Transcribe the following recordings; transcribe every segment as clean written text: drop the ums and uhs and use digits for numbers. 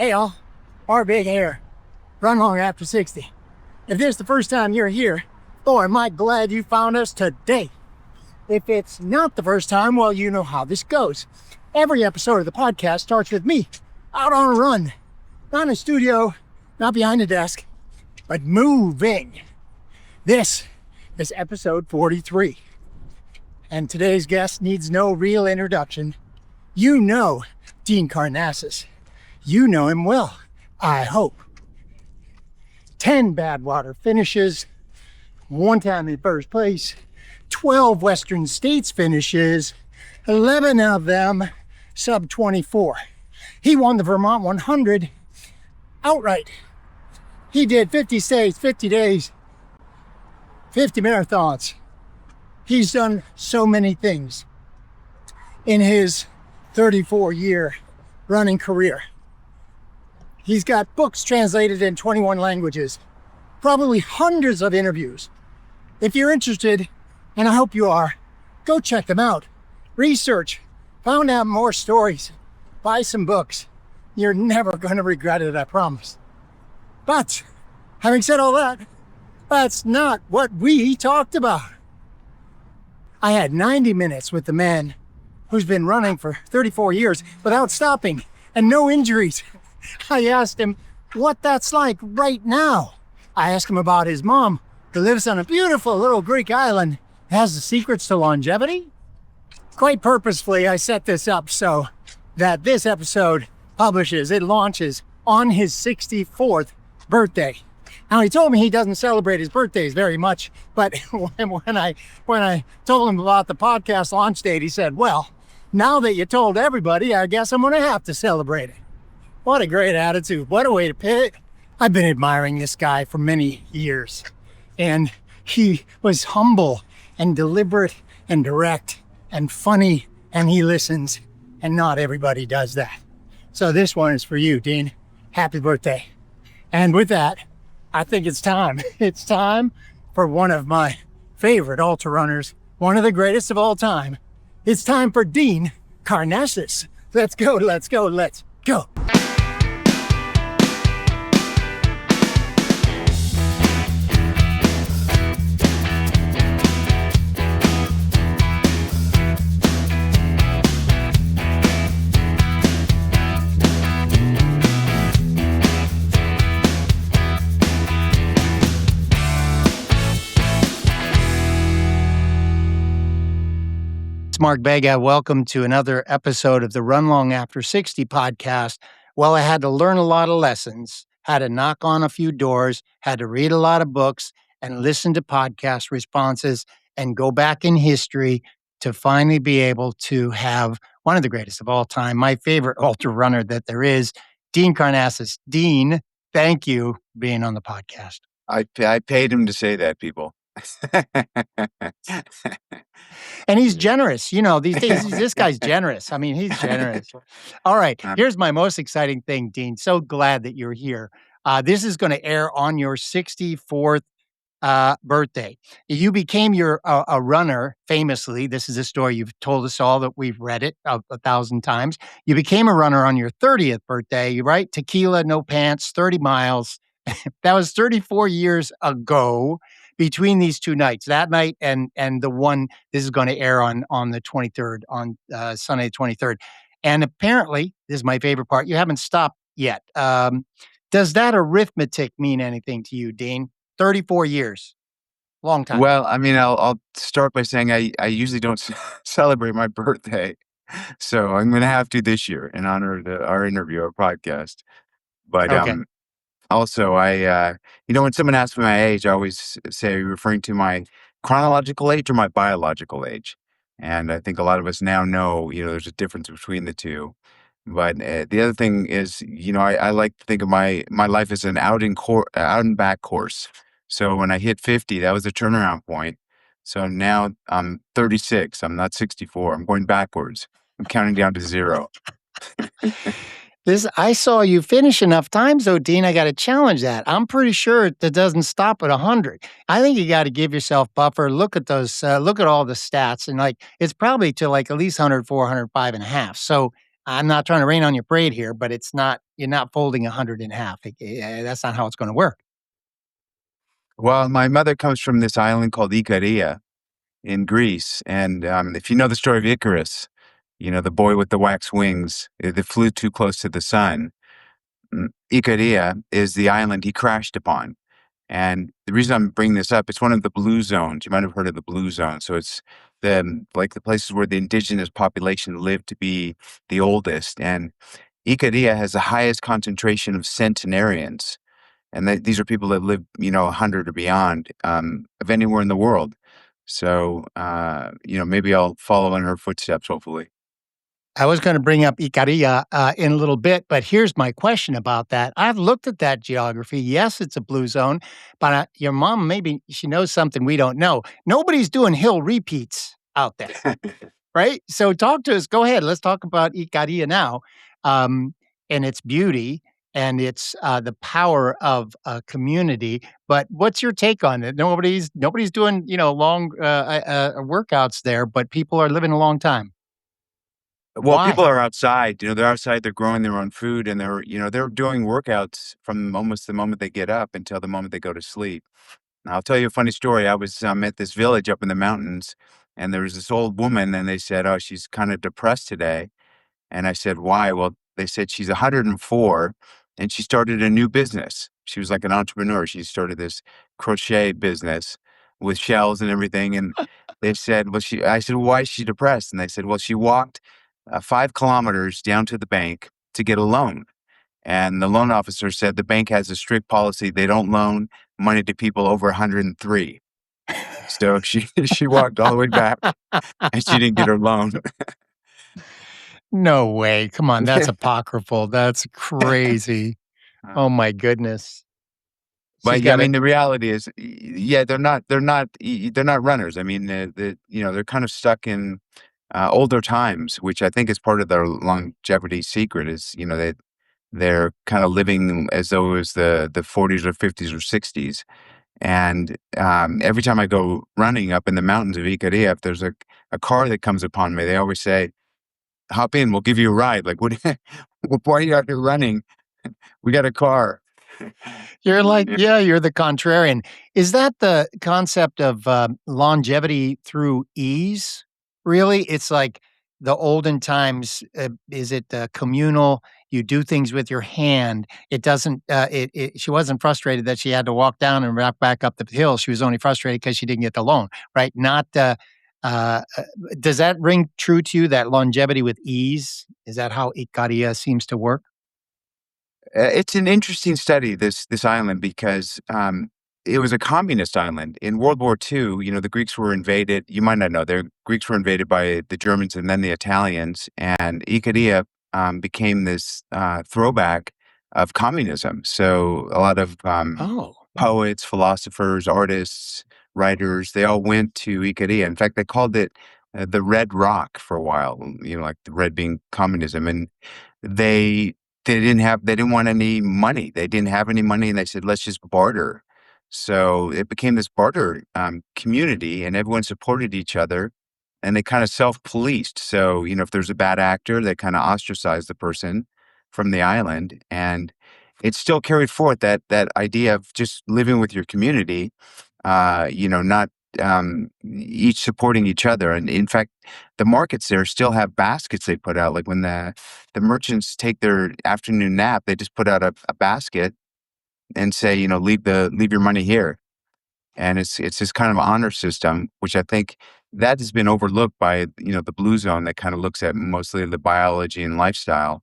Hey all, our big hair, run long after 60. If this is the first time you're here, boy, am I glad you found us today. If it's not the first time, well, you know how this goes. Every episode of the podcast starts with me out on a run, not in a studio, not behind a desk, but moving. This is episode 43. And today's guest needs no real introduction. You know Dean Karnazes. You know him well, I hope. 10 Badwater finishes, one time in first place, 12 Western States finishes, 11 of them sub 24. He won the Vermont 100 outright. He did 50 states, 50 days, 50 marathons. He's done so many things in his 34-year running career. He's got books translated in 21 languages, probably hundreds of interviews. If you're interested, and I hope you are, go check them out. Research, find out more stories, buy some books. You're never going to regret it, I promise. But, having said all that, that's not what we talked about. I had 90 minutes with the man who's been running for 34 years without stopping and no injuries. I asked him what that's like right now. I asked him about his mom, who lives on a beautiful little Greek island, has the secrets to longevity. Quite purposefully, I set this up so that this episode launches on his 64th birthday. Now, he told me he doesn't celebrate his birthdays very much, but when I told him about the podcast launch date, he said, well, now that you told everybody, I guess I'm going to have to celebrate it. What a great attitude. What a way to pit. I've been admiring this guy for many years, and he was humble and deliberate and direct and funny, and he listens, and not everybody does that. So this one is for you, Dean. Happy birthday. And with that, I think it's time. It's time for one of my favorite ultra runners, one of the greatest of all time. It's time for Dean Karnazes. Let's go, let's go, let's go. Mark Bega. Welcome to another episode of the Run Long After 60 podcast. Well, I had to learn a lot of lessons, had to knock on a few doors, had to read a lot of books and listen to podcast responses and go back in history to finally be able to have one of the greatest of all time, my favorite ultra runner that there is, Dean Karnazes. Dean, thank you for being on the podcast. I paid him to say that, people. And he's generous. You know, these days, this guy's generous. I mean, he's generous. All right. Here's my most exciting thing, Dean. So glad that you're here. This is going to air on your 64th birthday. You became a runner famously. This is a story you've told us all that we've read it 1,000 times. You became a runner on your 30th birthday, right? Tequila, no pants, 30 miles. That was 34 years ago. Between these two nights, that night and the one this is going to air on the 23rd, on Sunday the 23rd. And apparently, this is my favorite part, you haven't stopped yet. Does that arithmetic mean anything to you, Dean? 34 years. Long time. Well, I mean, I'll start by saying I usually don't celebrate my birthday. So I'm going to have to this year in honor of our interview, our podcast. But okay. Also, when someone asks me my age, I always say, are you referring to my chronological age or my biological age? And I think a lot of us now know, there's a difference between the two. But the other thing is, I like to think of my life as an out and back course. So when I hit 50, that was a turnaround point. So now I'm 36. I'm not 64. I'm going backwards. I'm counting down to 0. I saw you finish enough times, though, Dean. I got to challenge that. I'm pretty sure that doesn't stop at 100. I think you got to give yourself buffer. Look at those. Look at all the stats, and it's probably to at least 104, 105 and a half. So I'm not trying to rain on your parade here, but you're not folding 100 in half. That's not how it's going to work. Well, my mother comes from this island called Icaria in Greece, and if you know the story of Icarus, the boy with the wax wings that flew too close to the sun. Icaria is the island he crashed upon. And the reason I'm bringing this up, it's one of the blue zones. You might have heard of the blue zone. So it's the places where the indigenous population lived to be the oldest. And Icaria has the highest concentration of centenarians. And these are people that live, 100 or beyond, of anywhere in the world. So, maybe I'll follow in her footsteps, hopefully. I was going to bring up Icaria in a little bit, but here's my question about that. I've looked at that geography. Yes, it's a blue zone, but your mom, maybe she knows something we don't know. Nobody's doing hill repeats out there, right? So talk to us. Go ahead. Let's talk about Icaria now, and its beauty and its the power of a community. But what's your take on it? Nobody's doing long workouts there, but people are living a long time. Well, people Why? are outside, they're outside, they're growing their own food and they're doing workouts from almost the moment they get up until the moment they go to sleep. Now, I'll tell you a funny story. I was at this village up in the mountains and there was this old woman and they said, "Oh, she's kind of depressed today." And I said, "Why?" Well, they said she's 104 and she started a new business. She was like an entrepreneur. She started this crochet business with shells and everything. And they said, I said, "Well, why is she depressed?" And they said, "Well, she walked 5 kilometers down to the bank to get a loan." And the loan officer said the bank has a strict policy. They don't loan money to people over 103. So she walked all the way back and she didn't get her loan. No way. Come on, that's apocryphal. That's crazy. Oh Uh, my goodness. She's But yeah, I got it. mean, the reality is, yeah, they're not runners. I mean, they're kind of stuck in older times, which I think is part of their longevity secret. Is they're kind of living as though it was the 40s or 50s or 60s. And every time I go running up in the mountains of Icaria, if there's a car that comes upon me, they always say, "Hop in, we'll give you a ride." Like, what? Why are you out here running? We got a car. You're like, yeah, you're the contrarian. Is that the concept of longevity through ease? Really? It's like the olden times. Is it communal? You do things with your hand. It doesn't, she wasn't frustrated that she had to walk down and walk back up the hill. She was only frustrated because she didn't get the loan, right? Not, uh, uh, does that ring true to you, that longevity with ease? Is that how Icaria seems to work? It's an interesting study, this island, because it was a communist island in World War II. The Greeks were invaded. You might not know, the Greeks were invaded by the Germans and then the Italians, and Icaria became this throwback of communism. So a lot of Oh. poets, philosophers, artists, writers, they all went to Icaria. In fact, they called it the Red Rock for a while. Like the red being communism, and they they didn't want any money. They didn't have any money, and they said, "Let's just barter." So it became this barter community, and everyone supported each other, and they kind of self-policed. So if there's a bad actor, they kind of ostracize the person from the island, and it's still carried forth that idea of just living with your community, not each supporting each other. And in fact, the markets there still have baskets they put out. Like when the merchants take their afternoon nap, they just put out a basket and say, leave your money here. And it's this kind of honor system, which I think that has been overlooked by the blue zone that kind of looks at mostly the biology and lifestyle.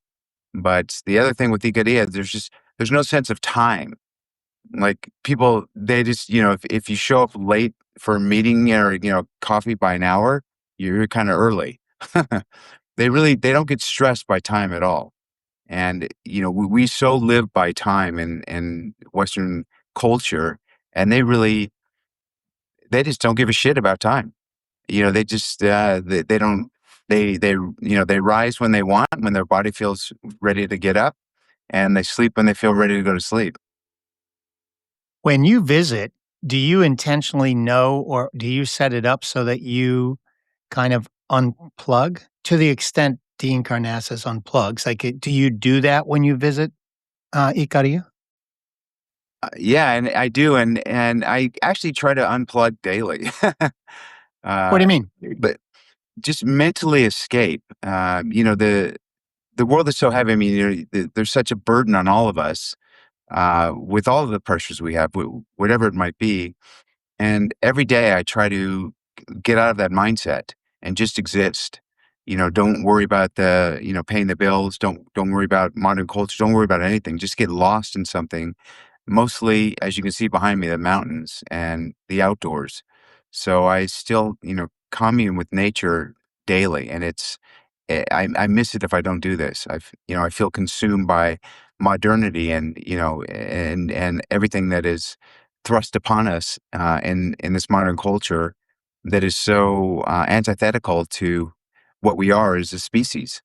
But the other thing with Icaria, there's no sense of time. Like people, they just, if you show up late for a meeting or, coffee by an hour, you're kind of early. They don't get stressed by time at all. And, we so live by time in Western culture, and they just don't give a shit about time. They just, they don't, they rise when they want, when their body feels ready to get up, and they sleep when they feel ready to go to sleep. When you visit, do you intentionally know or do you set it up so that you kind of unplug to the extent Dean Karnazes unplugs. Like, do you do that when you visit Icaria? Yeah, and I do, and I actually try to unplug daily. What do uh, you mean? but just mentally escape. The world is so heavy. I mean, there's such a burden on all of us with all of the pressures we have, whatever it might be. And every day I try to get out of that mindset and just exist. Don't worry about paying the bills. Don't worry about modern culture. Don't worry about anything. Just get lost in something. Mostly, as you can see behind me, the mountains and the outdoors. So I still, commune with nature daily, and I miss it if I don't do this. I feel consumed by modernity and everything that is thrust upon us in this modern culture that is so antithetical to what we are as a species.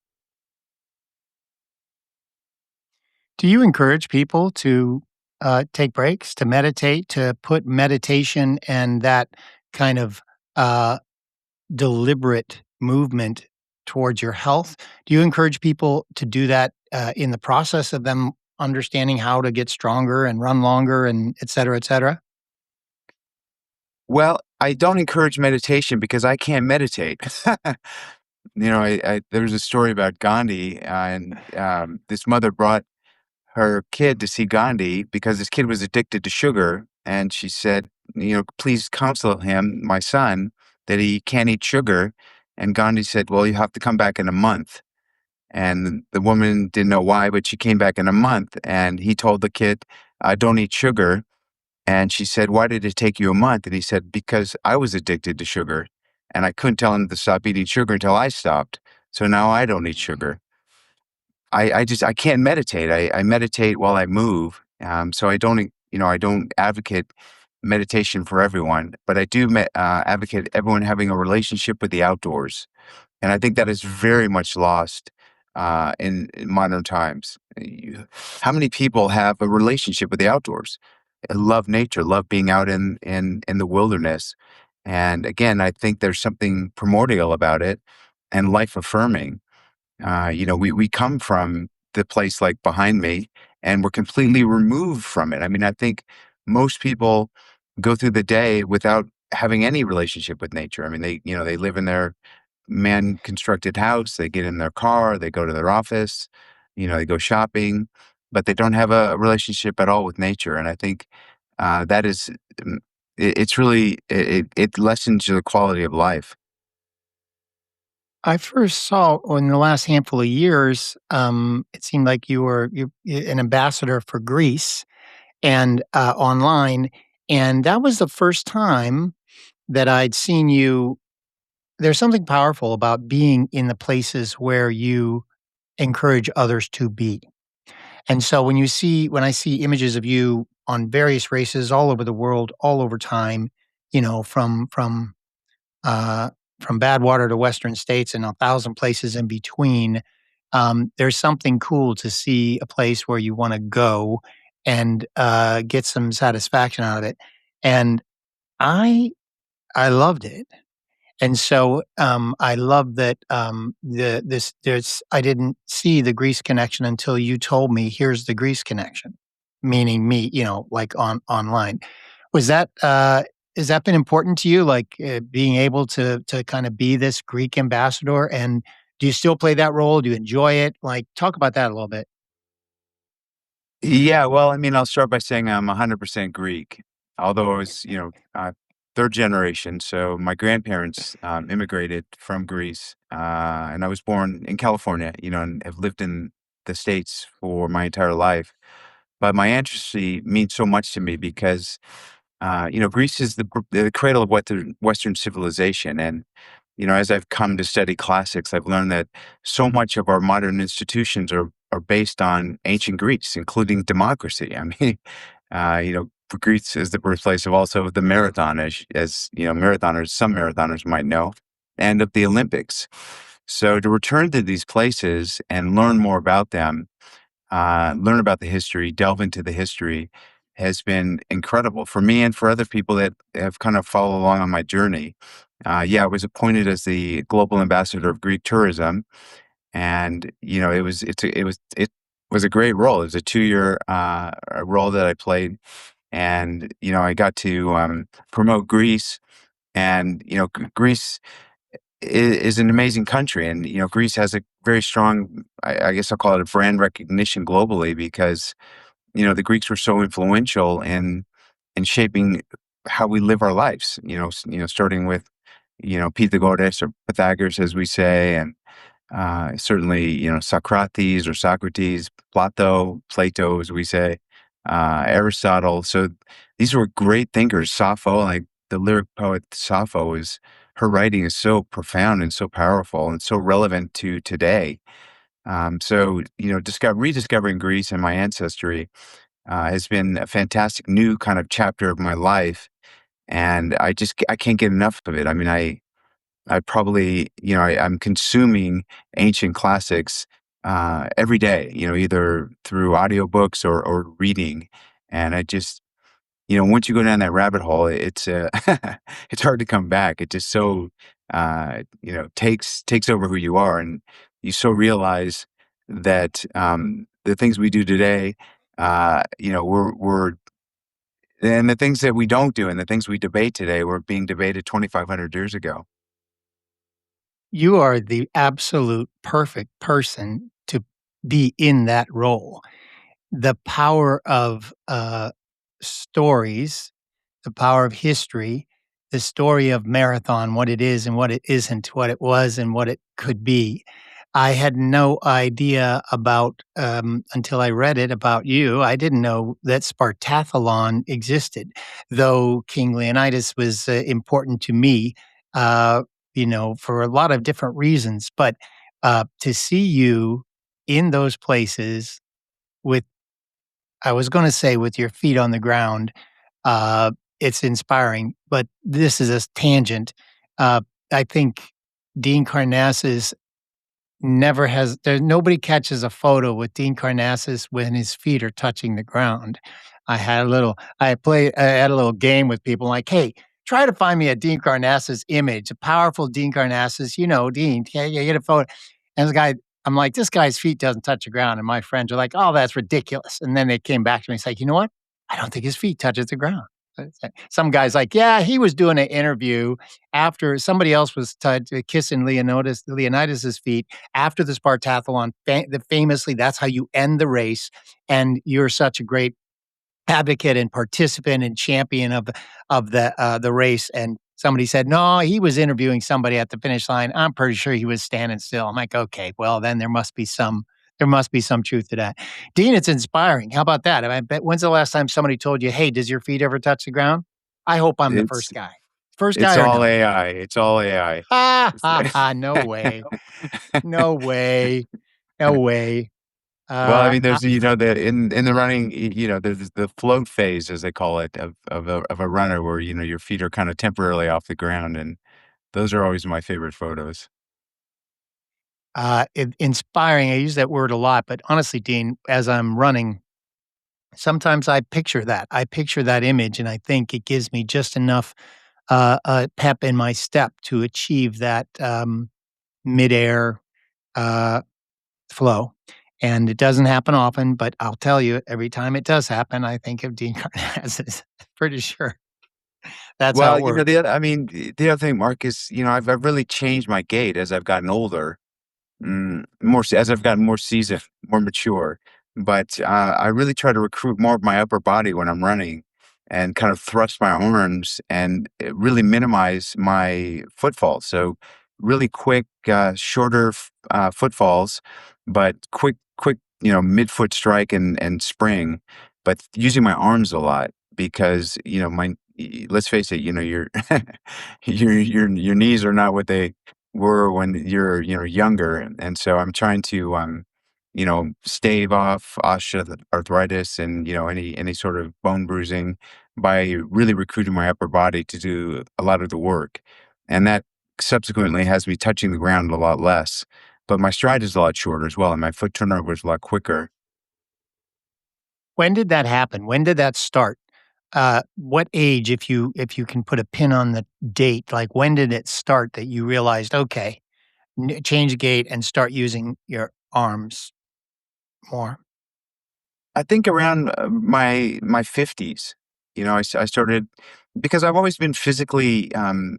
Do you encourage people to take breaks, to meditate, to put meditation and that kind of uh, deliberate movement towards your health? Do you encourage people to do that in the process of them understanding how to get stronger and run longer and et cetera, et cetera? Well, I don't encourage meditation because I can't meditate. There's a story about Gandhi, and this mother brought her kid to see Gandhi because this kid was addicted to sugar. And she said, please counsel him, my son, that he can't eat sugar. And Gandhi said, well, you have to come back in a month. And the woman didn't know why, but she came back in a month and he told the kid, don't eat sugar. And she said, why did it take you a month? And he said, because I was addicted to sugar and I couldn't tell him to stop eating sugar until I stopped. So now I don't eat sugar. I can't meditate. I meditate while I move. So I don't advocate meditation for everyone, but I do advocate everyone having a relationship with the outdoors. And I think that is very much lost in modern times. How many people have a relationship with the outdoors? Love nature, love being out in the wilderness. And again, I think there's something primordial about it and life affirming. We come from the place like behind me, and we're completely removed from it. I mean, I think most people go through the day without having any relationship with nature. I mean, they live in their man constructed house, they get in their car, they go to their office, they go shopping, but they don't have a relationship at all with nature. And I think that is, mm, it's really, it lessens the quality of life. I first saw in the last handful of years, it seemed like you an ambassador for Greece and online, and that was the first time that I'd seen you. There's something powerful about being in the places where you encourage others to be. And so when I see images of you on various races all over the world, all over time, you know, uh, from Badwater to Western States and 1,000 places in between, there's something cool to see a place where you wanna go and, get some satisfaction out of it. And I I loved it. And so, I love that, I didn't see the Greece connection until you told me, "Here's the Greece connection," meaning me, like online. Was that, has that been important to you, like, being able to kinda be this Greek ambassador, and do you still play that role? Do you enjoy it? Like, talk about that a little bit. Yeah, well, I mean, I'll start by saying I'm 100% Greek, although I was, third generation. So my grandparents immigrated from Greece, and I was born in California, and have lived in the States for my entire life. But my ancestry means so much to me because, Greece is the cradle of Western civilization. And, as I've come to study classics, I've learned that so much of our modern institutions are based on ancient Greece, including democracy. I mean, Greece is the birthplace of also the marathon, some marathoners might know, and of the Olympics. So to return to these places and learn more about them, learn about the history, delve into the history has been incredible for me and for other people that have kind of followed along on my journey. Yeah, I was appointed as the global ambassador of Greek tourism. and it was a great role. It was a 2 year role that I played, and I got to promote Greece, and Greece is an amazing country, and Greece has a very strong, I guess I'll call it a brand recognition globally because the Greeks were so influential in shaping how we live our lives. Starting with Pythagoras or Pythagoras, as we say, and certainly Socrates or Socrates, Plato, as we say, Aristotle. So these were great thinkers. Sappho, like the lyric poet Sappho, is her writing is so profound and so powerful and so relevant to today. So rediscovering Greece and my ancestry has been a fantastic new kind of chapter of my life, and I can't get enough of it. I mean, I probably I'm consuming ancient classics every day, either through audiobooks or reading, and I just once you go down that rabbit hole, it's it's hard to come back. It just so takes over who you are, and you so realize that the things we do today, we're and the things that we don't do and the things we debate today were being debated 2,500 years ago. You are the absolute perfect person to be in that role. The power of, stories, the power of history, the story of marathon, what it is and what it isn't, what it was and what it could be. I had no idea about, until I read it about you, I didn't know that Spartathlon existed, though King Leonidas was, important to me, uh, for a lot of different reasons, but, to see you in those places with I was gonna say with your feet on the ground, uh, it's inspiring, but this is a tangent. Uh, I think Dean Karnazes nobody catches a photo with Dean Karnazes when his feet are touching the ground. I had a little game with people like, "Hey, try to find me a Dean Karnazes image, a powerful Dean Karnazes, Dean, can you get a photo?" And I'm like, "This guy's feet doesn't touch the ground." And my friends are like, "Oh, that's ridiculous." And then they came back to me, it's like, "You know what? I don't think his feet touches the ground." Some guy's like, "Yeah, he was doing an interview after somebody else was kissing Leonidas's feet after the Spartathlon. Famously, that's how you end the race. And you're such a great advocate and participant and champion of the race." And somebody said, "No, he was interviewing somebody at the finish line. I'm pretty sure he was standing still." I'm like, "Okay, well then there must be some truth to that." Dean, it's inspiring. How about that? I bet when's the last time somebody told you, "Hey, does your feet ever touch the ground?" I hope I'm the It's first guy. First it's guy or all no? AI. It's all AI. Ha ha ha! No way. No way. No way. Well, I Uh, mean, I, there's the in the running, there's the float phase, as they call it, of a runner where your feet are kind of temporarily off the ground, and those are always my favorite photos. inspiring. I use that word a lot, but honestly, Dean, as I'm running, sometimes I picture that. I picture that image, and I think it gives me just enough pep in my step to achieve that midair uh, flow. And it doesn't happen often, but I'll tell you, every time it does happen, I think of Dean Karnazes. Pretty sure that's how Well, it works. the other thing, Mark, is I've really changed my gait as I've gotten older. As I've gotten more seasoned, more mature, but, I really try to recruit more of my upper body when I'm running and kind of thrust my arms and, really minimize my footfalls. So, really quick, shorter footfalls, but quick, mid-foot strike and spring, but using my arms a lot because, let's face it, your your knees are not what they were when you're younger, and so I'm trying to stave off osteoarthritis and any sort of bone bruising by really recruiting my upper body to do a lot of the work, and that subsequently has me touching the ground a lot less, but my stride is a lot shorter as well, and my foot turnover is a lot quicker. When did that happen? When did that start? What age, if you can put a pin on the date, like when did it start that you realized, okay, change gait and start using your arms more? I think around my 50s, I started because I've always been physically,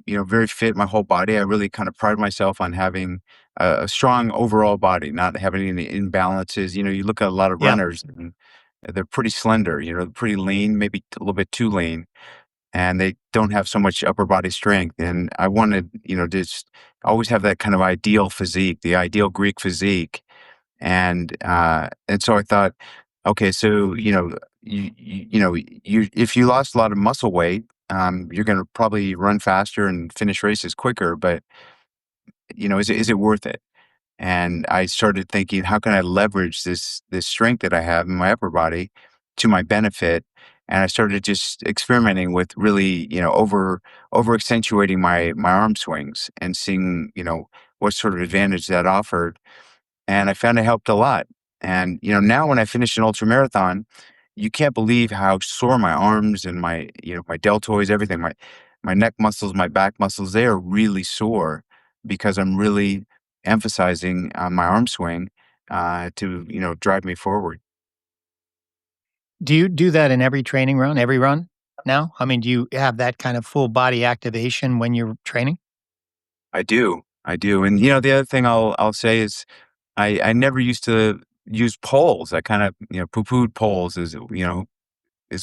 very fit. My whole body. I really kind of pride myself on having a strong overall body, not having any imbalances. You look at a lot of Yeah. runners, and they're pretty slender. Pretty lean, maybe a little bit too lean, and they don't have so much upper body strength. And I wanted, just always have that kind of ideal physique, the ideal Greek physique. And so I thought, okay, so you if you lost a lot of muscle weight, you're going to probably run faster and finish races quicker. But is it worth it? And I started thinking, how can I leverage this strength that I have in my upper body to my benefit? And I started just experimenting with really, over accentuating my arm swings and seeing, what sort of advantage that offered, and I found it helped a lot. And now when I finish an ultra marathon, you can't believe how sore my arms and my deltoids, everything, my neck muscles, my back muscles, they are really sore because I'm really emphasizing my arm swing to drive me forward. Do you do that in every training run, every run now? I mean, do you have that kind of full body activation when you're training? I do. And the other thing I'll say is I never used to use poles. I kind of poo-pooed poles as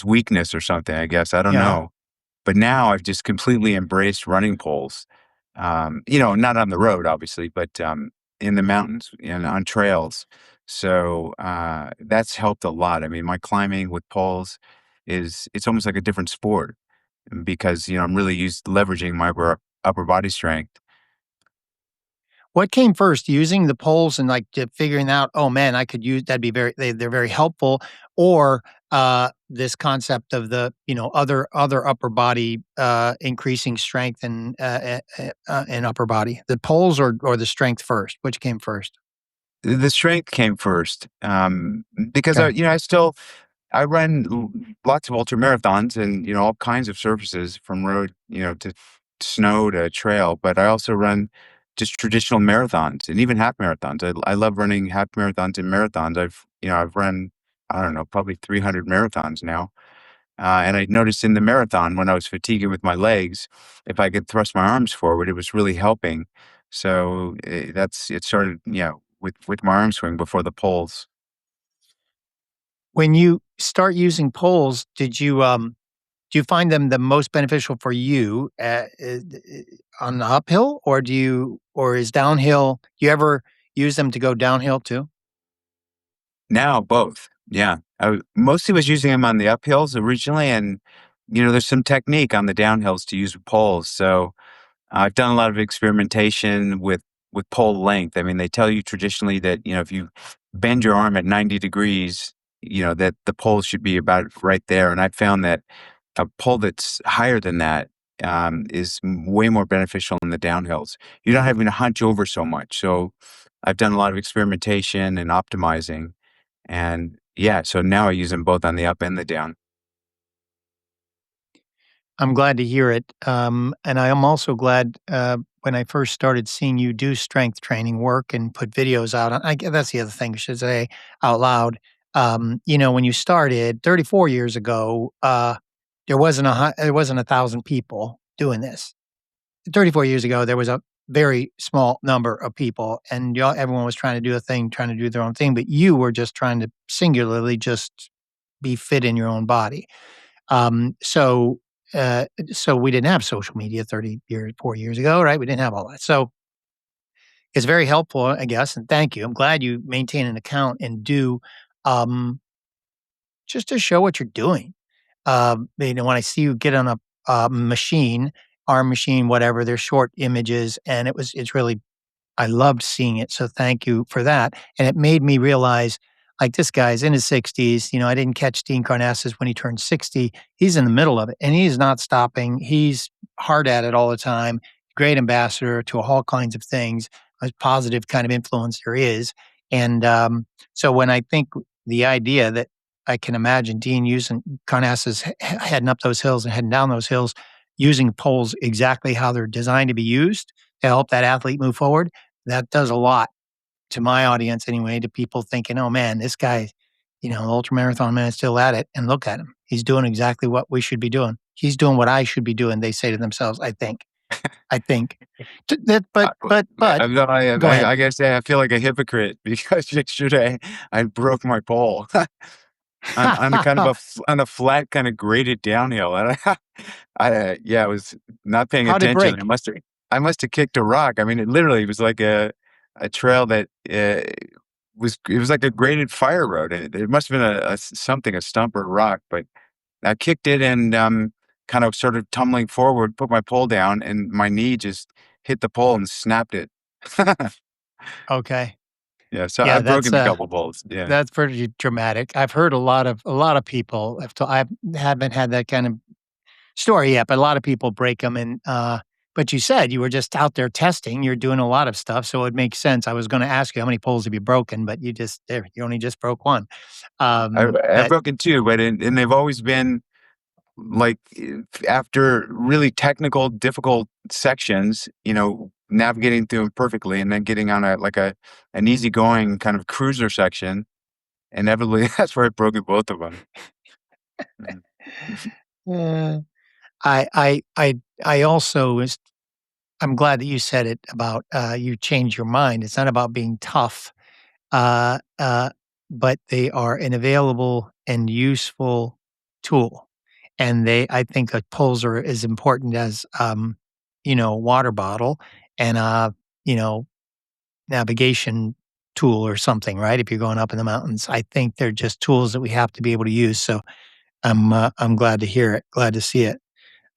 weakness or something. I guess I don't Yeah. know. But now I've just completely embraced running poles. Not on the road, obviously, but in the mountains and on trails. So that's helped a lot. I mean, my climbing with poles it's almost like a different sport because I'm really used leveraging my upper body strength. What came first, using the poles and, like, figuring out, "Oh, man, I could use that'd be they're very helpful," or, this concept of the, other upper body, increasing strength and upper body? The poles or the strength first? Which came first? The strength came first because Okay. I run lots of ultra marathons and all kinds of surfaces from road to snow to trail, but I also run just traditional marathons and even half marathons. I love running half marathons and marathons. I've run, I don't know, probably 300 marathons now. And I noticed in the marathon when I was fatiguing with my legs, if I could thrust my arms forward, it was really helping. So it started, with my arm swing before the poles. When you start using poles, do you find them the most beneficial for you, on the uphill, or is downhill do you ever use them to go downhill too? Now both. Yeah. Mostly was using them on the uphills originally, and there's some technique on the downhills to use with poles. So I've done a lot of experimentation with pole length. I mean, they tell you traditionally that if you bend your arm at 90 degrees, that the pole should be about right there. And I found that a pole that's higher than that is way more beneficial in the downhills. You're not having to hunch over so much. So I've done a lot of experimentation and optimizing, and yeah, so now I use them both on the up and the down. I'm glad to hear it, and I am also glad, when I first started seeing you do strength training work and put videos out, that's the other thing I should say out loud. When you started 34 years ago, there wasn't 1,000 people doing this. 34 years ago, there was a very small number of people, and everyone was trying to do a thing, trying to do their own thing, but you were just trying to singularly just be fit in your own body. Um, so, so we didn't have social media 4 years ago, right? We didn't have all that. So it's very helpful, I guess, and thank you. I'm glad you maintain an account and do, um, just to show what you're doing. When I see you get on a machine, arm machine, whatever, they're short images, and it's really I loved seeing it, so thank you for that, and it made me realize, like, this guy's in his 60s, I didn't catch Dean Karnazes when he turned 60, he's in the middle of it, and he's not stopping, he's hard at it all the time, great ambassador to all kinds of things, a positive kind of influence there is, and, so when I think the idea that I can imagine Dean using Karnazes heading up those hills and heading down those hills, using poles exactly how they're designed to be used to help that athlete move forward, that does a lot to my audience anyway, to people thinking, "Oh, man, this guy, ultramarathon man is still at it, and look at him. He's doing exactly what we should be doing. He's doing what I should be doing," they say to themselves, I think. I think. T that but No, go ahead. I gotta say I feel like a hypocrite because yesterday I broke my pole on a kind of on a flat, kind of graded downhill, and yeah, I was not paying How'd it attention. break? I must have kicked a rock. I mean, it literally was like a trail that it was like a graded fire road. It must have been something, a stump or a rock, but I kicked it and kind of sort of tumbling forward, put my pole down, and my knee just hit the pole and snapped it. Okay. Yeah, so Yeah, I've broken a couple poles. Yeah. that's pretty dramatic. I've heard a lot of people I haven't had that kind of story yet, but a lot of people break them. But you said you were just out there testing. You're doing a lot of stuff, so it makes sense. I was gonna ask you how many poles have you broken, but you only just broke one. I've That broken two, but and they've always been like after really technical, difficult sections, navigating through them perfectly, and then getting on an easygoing kind of cruiser section. Inevitably, that's where I've broken both of them. uh, I also I'm glad that you said it about, you change your mind. It's not about being tough, uh, uh, but they are an available and useful tool. And I think a poles are as important as, a water bottle and a, you know, navigation tool or something, right? If you're going up in the mountains, I think they're just tools that we have to be able to use. So I'm glad to hear it, glad to see it.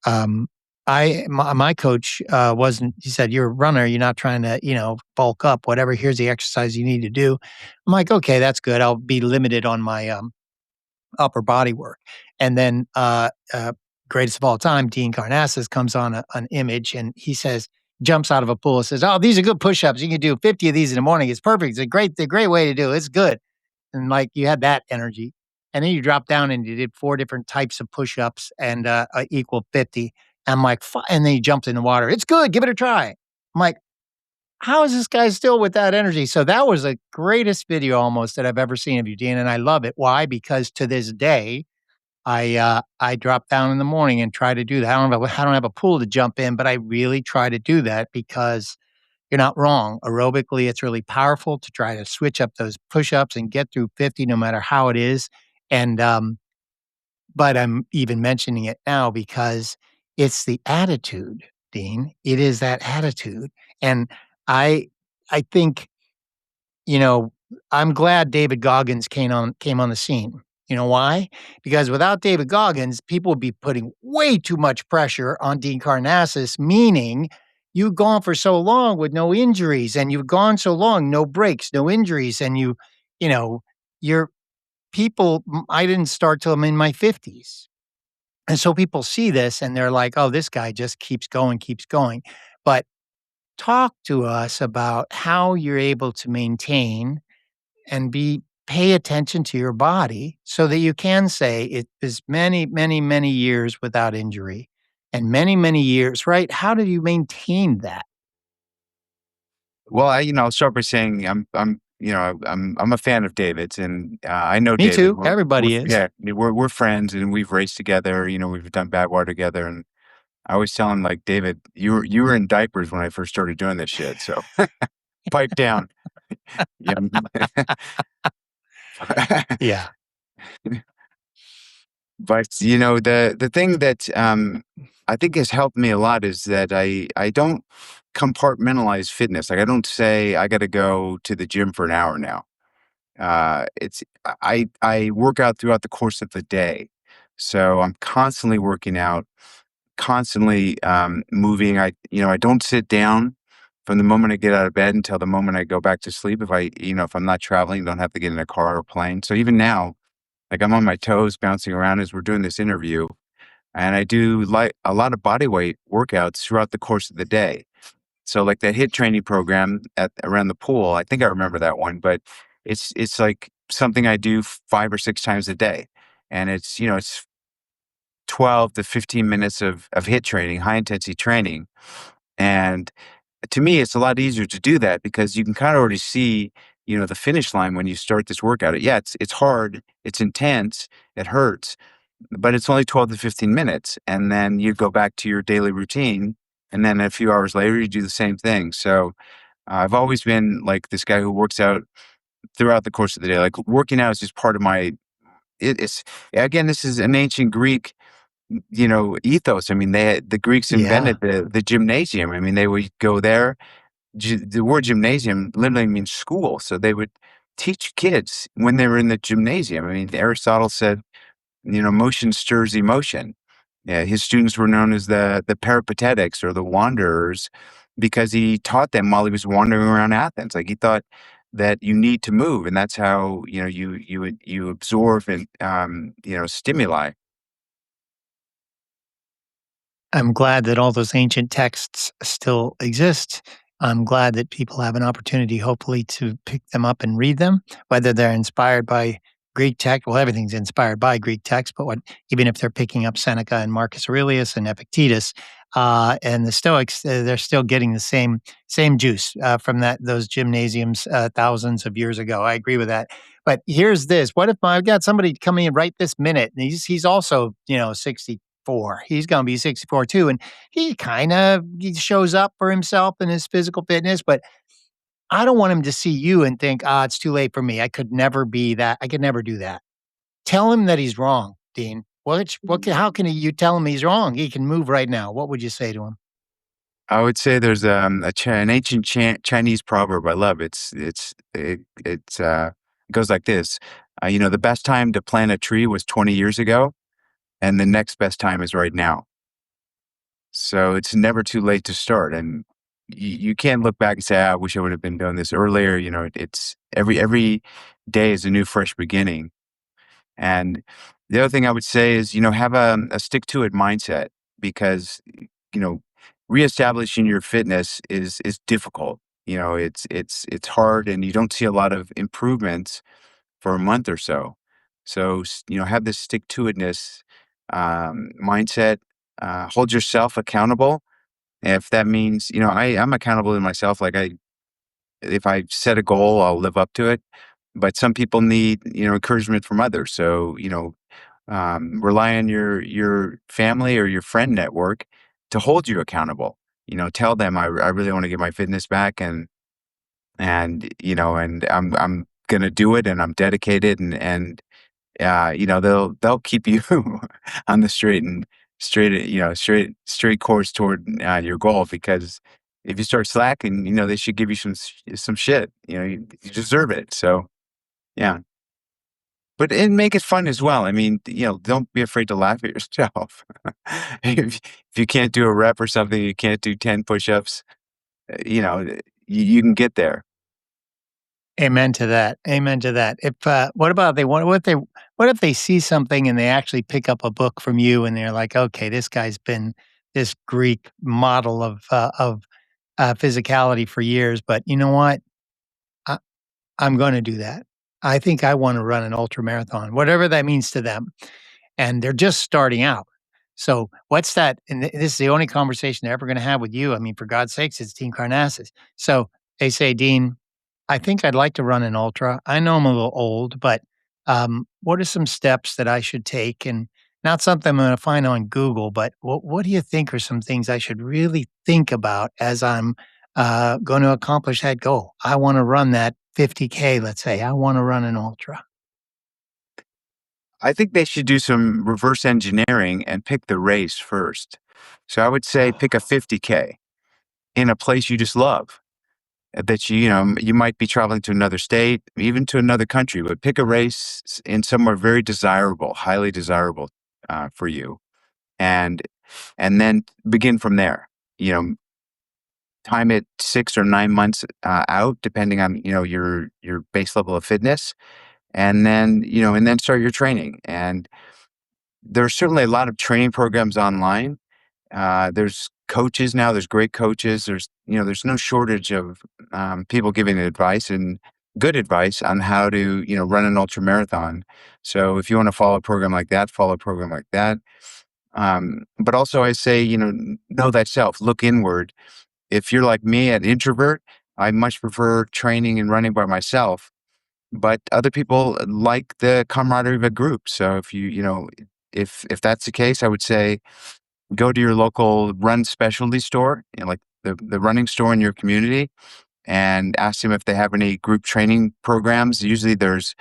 Um, my coach wasn't. He said, "You're a runner. You're not trying to, bulk up. Whatever. Here's the exercise you need to do." I'm like, "Okay, that's good. I'll be limited on my upper body work." And then, greatest of all time, Dean Karnazes comes on an image, and he says, jumps out of a pool and says, "Oh, these are good push-ups. You can do 50 of these in the morning. It's perfect. It's a great way to do it. It's good." And like you had that energy. And then you dropped down and you did 4 different types of push-ups and equal 50. I'm like, and then you jumped in the water. It's good. Give it a try. I'm like, how is this guy still with that energy? So that was the greatest video almost that I've ever seen of you, Dean. And I love it. Why? Because to this day, I drop down in the morning and try to do that. I don't have a pool to jump in, but I really try to do that because you're not wrong. Aerobically, it's really powerful to try to switch up those push-ups and get through 50 no matter how it is. And, but I'm even mentioning it now because it's the attitude, Dean. It is that attitude. And I I think, you know, I'm glad David Goggins came on the scene. You know why? Because without David Goggins, people would be putting way too much pressure on Dean Karnazes, meaning you've gone for so long with no injuries, and you've gone so long, no breaks, no injuries, and you know, you're I didn't start till I'm in my 50s. And so people see this and they're like, "Oh, this guy just keeps going, keeps going." But talk to us about how you're able to maintain and pay attention to your body so that you can say it is many, many, many years without injury and many, many years, right? How do you maintain that? Well, I'll start by saying I'm a fan of David's, and I know Me David. too. Everybody is. Yeah, we're friends, and we've raced together. We've done Badwater together, and I always tell him like, David, you were in diapers when I first started doing this shit, so pipe down. Yeah. Yeah. But the thing that I think has helped me a lot is that I don't compartmentalize fitness. Like I don't say I got to go to the gym for an hour now. It's I work out throughout the course of the day, so I'm constantly working out, constantly moving. I don't sit down from the moment I get out of bed until the moment I go back to sleep. If I'm not traveling, don't have to get in a car or plane. So even now, like I'm on my toes, bouncing around as we're doing this interview, and I do like a lot of body weight workouts throughout the course of the day. So like that hit training program at around the pool, I think I remember that one, but it's like something I do 5 or 6 times a day. And it's 12 to 15 minutes of hit training, high intensity training. And to me, it's a lot easier to do that because you can kind of already see, the finish line when you start this workout. Yeah, it's hard, it's intense, it hurts, but it's only 12 to 15 minutes. And then you go back to your daily routine. And then a few hours later, you do the same thing. So I've always been like this guy who works out throughout the course of the day. Like working out is just part of it's, again, this is an ancient Greek, ethos. I mean, the Greeks Yeah. invented the gymnasium. I mean, they would go there. The word gymnasium literally means school. So they would teach kids when they were in the gymnasium. I mean, Aristotle said, motion stirs emotion. Yeah, his students were known as the peripatetics or the wanderers because he taught them while he was wandering around Athens. Like he thought that you need to move, and that's how you absorb and stimuli. I'm glad that all those ancient texts still exist. I'm glad that people have an opportunity, hopefully, to pick them up and read them, whether they're inspired by Greek text. Well, everything's inspired by Greek text, but even if they're picking up Seneca and Marcus Aurelius and Epictetus and the Stoics, they're still getting the same juice from those gymnasiums thousands of years ago. I agree with that. But here's this: what if I've got somebody coming in right this minute, and he's also 64. He's going to be 64 too. And he shows up for himself and his physical fitness, but I don't want him to see you and think, it's too late for me. I could never be that. I could never do that. Tell him that he's wrong, Dean. How can you tell him he's wrong? He can move right now. What would you say to him? I would say there's an ancient Chinese proverb I love. It goes like this. The best time to plant a tree was 20 years ago, and the next best time is right now. So it's never too late to start. And you can't look back and say, I wish I would have been doing this earlier. It's every day is a new, fresh beginning. And the other thing I would say is, have a stick to it mindset because, you know, reestablishing your fitness is difficult. It's hard and you don't see a lot of improvements for a month or so. So, have this stick to itness mindset, hold yourself accountable. If that means, I'm accountable to myself. Like if I set a goal, I'll live up to it. But some people need, encouragement from others. So, rely on your family or your friend network to hold you accountable. Tell them I really want to get my fitness back and I'm gonna do it and I'm dedicated they'll keep you on the straight course toward your goal because if you start slacking, they should give you some shit. You deserve it. So yeah. But and make it fun as well. I mean, don't be afraid to laugh at yourself. If you can't do a rep or something, you can't do 10 push-ups, you can get there. Amen to that. Amen to that. If what about what if they see something and they actually pick up a book from you and they're like, okay, this guy's been this Greek model of physicality for years, but you know what? I, I'm going to do that. I think I want to run an ultra marathon, whatever that means to them, and they're just starting out. So what's that? And this is the only conversation they're ever going to have with you. I mean, for God's sakes, it's Dean Karnazes. So they say, Dean, I think I'd like to run an ultra. I know I'm a little old, but what are some steps that I should take? And not something I'm going to find on Google, but what do you think are some things I should really think about as I'm going to accomplish that goal? I want to run that 50K, let's say. I want to run an ultra. I think they should do some reverse engineering and pick the race first. So I would say pick a 50K in a place you just love. That you might be traveling to another state, even to another country, but pick a race in somewhere very desirable, highly desirable for you, and then begin from there. You know, time it 6 or 9 months out, depending on your base level of fitness, and then start your training. And there's certainly a lot of training programs online. There's coaches now. There's great coaches. There's no shortage of people giving advice and good advice on how to run an ultra marathon. So if you want to follow a program like that, follow a program like that. But also, I say know thyself. Look inward. if you're like me, an introvert, I much prefer training and running by myself. But other people like the camaraderie of a group. So if that's the case, I would say go to your local run specialty store, like the running store in your community, and ask them if they have any group training programs. Usually there's,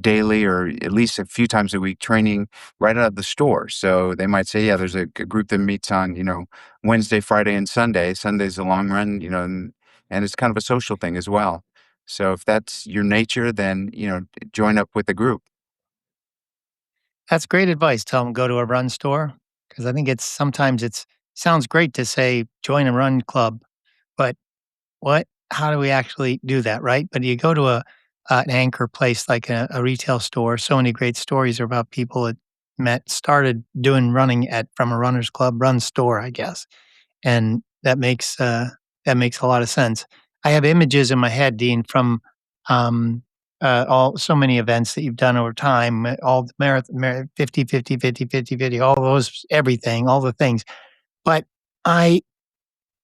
daily or at least a few times a week training right out of the store. So they might say, yeah, there's a group that meets on, Wednesday, Friday, and Sunday. Sunday's a long run, and it's kind of a social thing as well. So if that's your nature, then, join up with the group. That's great advice. Tell them go to a run store because I think sometimes it's sounds great to say join a run club, but what? How do we actually do that, right? But you go to an anchor place like a retail store. So many great stories are about people that started doing running from a runners club run store, I guess, and that makes a lot of sense. I have images in my head, Dean, from all so many events that you've done over time, all the marathon, 50, 50, 50, 50, 50, all those, everything, all the things. But I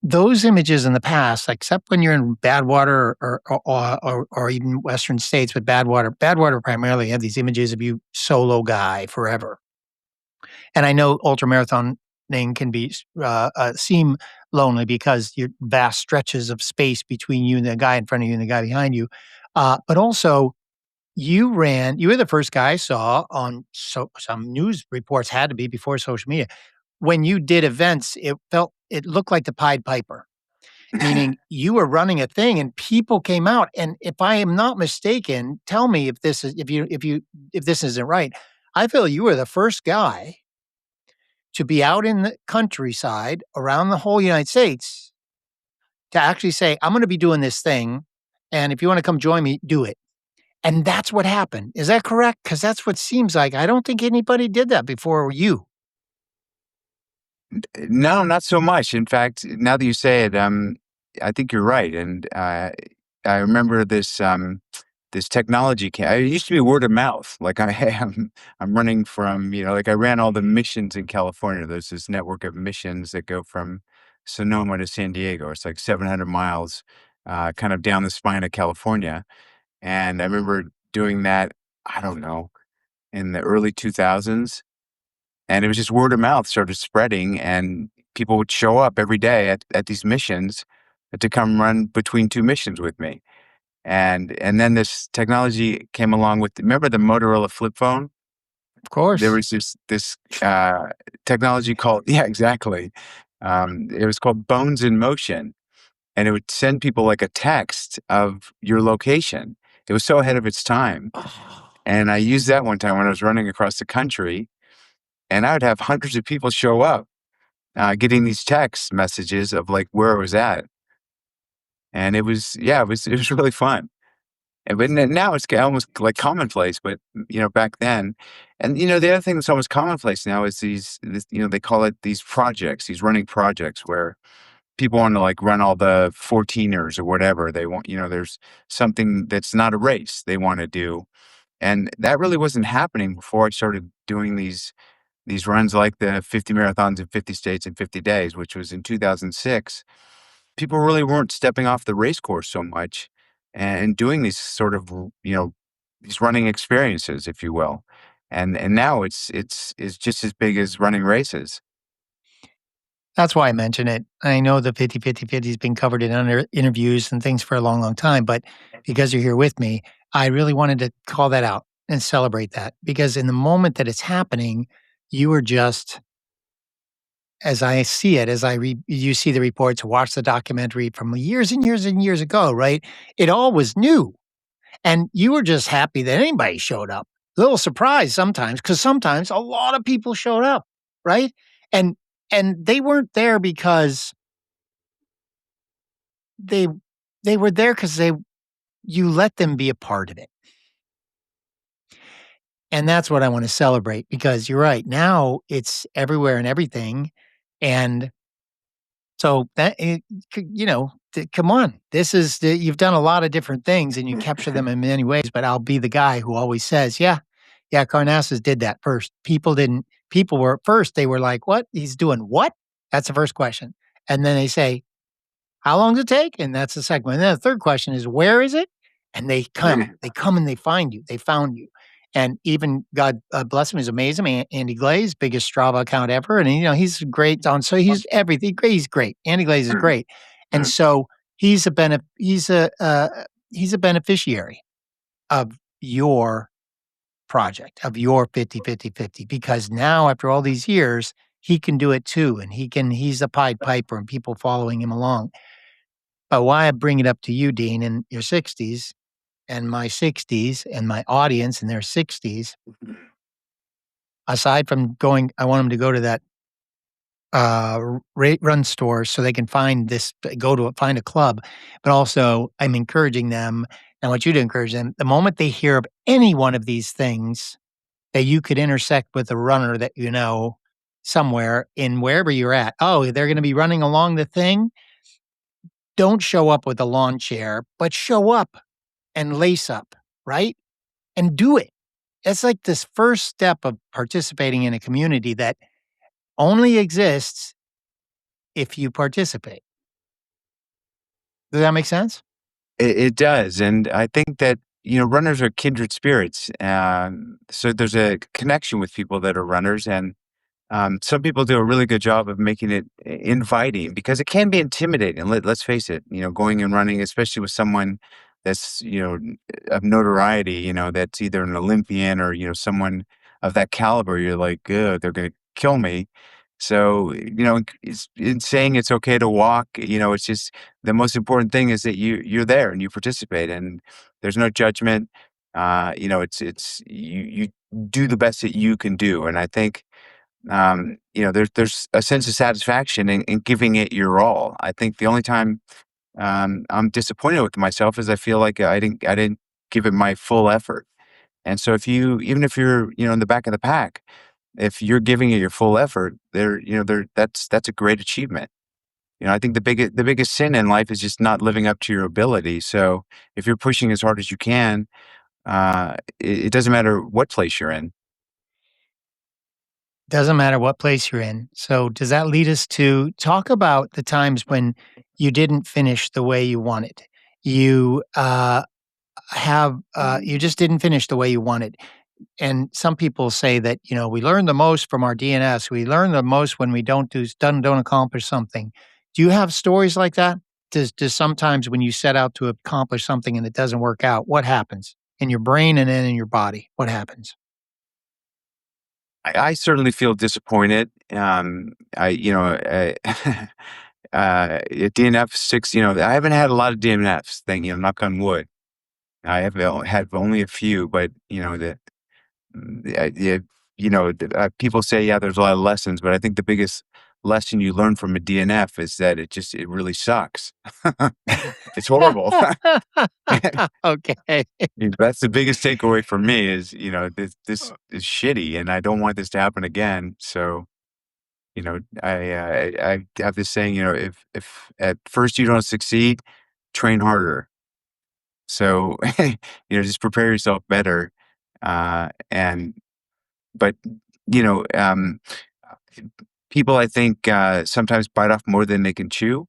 those images in the past, except when you're in Badwater or even Western states with Badwater primarily have these images of you solo guy forever. And I know ultramarathoning can seem lonely because you're vast stretches of space between you and the guy in front of you and the guy behind you. But also, you were the first guy I saw on some news reports had to be before social media. When you did events, it looked like the Pied Piper, meaning you were running a thing and people came out. And if I am not mistaken, tell me if this isn't right. I feel you were the first guy to be out in the countryside around the whole United States to actually say, I'm going to be doing this thing. And if you want to come join me, do it. And that's what happened. Is that correct? Because that's what seems like. I don't think anybody did that before you. No, not so much. In fact, now that you say it, I think you're right. And I remember this technology. It used to be word of mouth. Like I'm running from, like I ran all the missions in California. There's this network of missions that go from Sonoma to San Diego. It's like 700 miles, kind of down the spine of California. And I remember doing that. I don't know, in the early 2000s. And it was just word of mouth started spreading, and people would show up every day at these missions to come run between two missions with me. And then this technology came along with, remember the Motorola flip phone? Of There course. was this technology called, yeah, exactly. It was called Bones in Motion, and it would send people like a text of your location. It was so ahead of its time. And I used that one time when I was running across the country, and I would have hundreds of people show up, getting these text messages of like where I was at. And it was really fun. But now it's almost like commonplace, but back then, and the other thing that's almost commonplace now is they call it these projects, these running projects where people want to like run all the 14ers or whatever they want. There's something that's not a race they want to do, and that really wasn't happening before I started doing these runs like the 50 marathons in 50 states in 50 days, which was in 2006. People really weren't stepping off the race course so much and doing these sort of, these running experiences, if you will. And now it's just as big as running races. That's why I mention it. I know the 50-50-50 has been covered in interviews and things for a long, long time, but because you're here with me, I really wanted to call that out and celebrate that because in the moment that it's happening, you were just, as I see it, you see the reports, watch the documentary from years and years and years ago, right? It all was new. And you were just happy that anybody showed up. A little surprised sometimes, because sometimes a lot of people showed up, right? And they weren't there because they were there because you let them be a part of it. And that's what I want to celebrate because you're right. Now it's everywhere and everything. And so come on. You've done a lot of different things and you capture them in many ways, but I'll be the guy who always says, yeah, Karnazes did that first. People were at first, they were like, what? He's doing what? That's the first question. And then they say, how long does it take? And that's the second one. And then the third question is, where is it? And they come and they find you. They found you. And even God bless him, is amazing. Andy Glaze, biggest Strava account ever. And, he's great on, so he's everything. He's great. Andy Glaze is great. And so he's a beneficiary of your project, of your 50-50-50, because now after all these years, he can do it too. And he's a Pied Piper and people following him along. But why I bring it up to you, Dean, in your 60s and my 60s and my audience in their 60s, aside from I want them to go to that run store so they can find find a club, but also I'm encouraging them, and I want you to encourage them, the moment they hear of any one of these things that you could intersect with a runner that you know somewhere in wherever you're at. Oh, they're going to be running along the thing. Don't show up with a lawn chair, but show up and lace up, right? And do it. It's like this first step of participating in a community that only exists if you participate. Does that make sense? It does. And I think that, runners are kindred spirits. So there's a connection with people that are runners. And some people do a really good job of making it inviting, because it can be intimidating. Let's face it, going and running, especially with someone that's, of notoriety, that's either an Olympian or, someone of that caliber. You're like, they're going to kill me. So, it's in saying it's okay to walk, it's just the most important thing is that you're there and you participate, and there's no judgment. It's you do the best that you can do. And I think, there's a sense of satisfaction in giving it your all. I think the only time I'm disappointed with myself is I feel like I didn't give it my full effort. And so even if you're, in the back of the pack, if you're giving it your full effort, that's a great achievement. I think the biggest sin in life is just not living up to your ability. So if you're pushing as hard as you can, it doesn't matter what place you're in. Doesn't matter what place you're in. So does that lead us to talk about the times when you didn't finish the way you wanted? You you just didn't finish the way you wanted. And some people say that, we learn the most from our DNS. We learn the most when we don't accomplish something. Do you have stories like that? Does sometimes when you set out to accomplish something and it doesn't work out, what happens in your brain and then in your body? What happens? I certainly feel disappointed. DNF 6, I haven't had a lot of DNFs, knock on wood. I have had only a few, but people say, yeah, there's a lot of lessons, but I think the biggest lesson you learn from a DNF is that it really sucks. It's horrible. Okay. That's the biggest takeaway for me is, this is shitty and I don't want this to happen again. So, I have this saying, if at first you don't succeed, train harder. So, just prepare yourself better. But, you know, um, people, I think, sometimes bite off more than they can chew.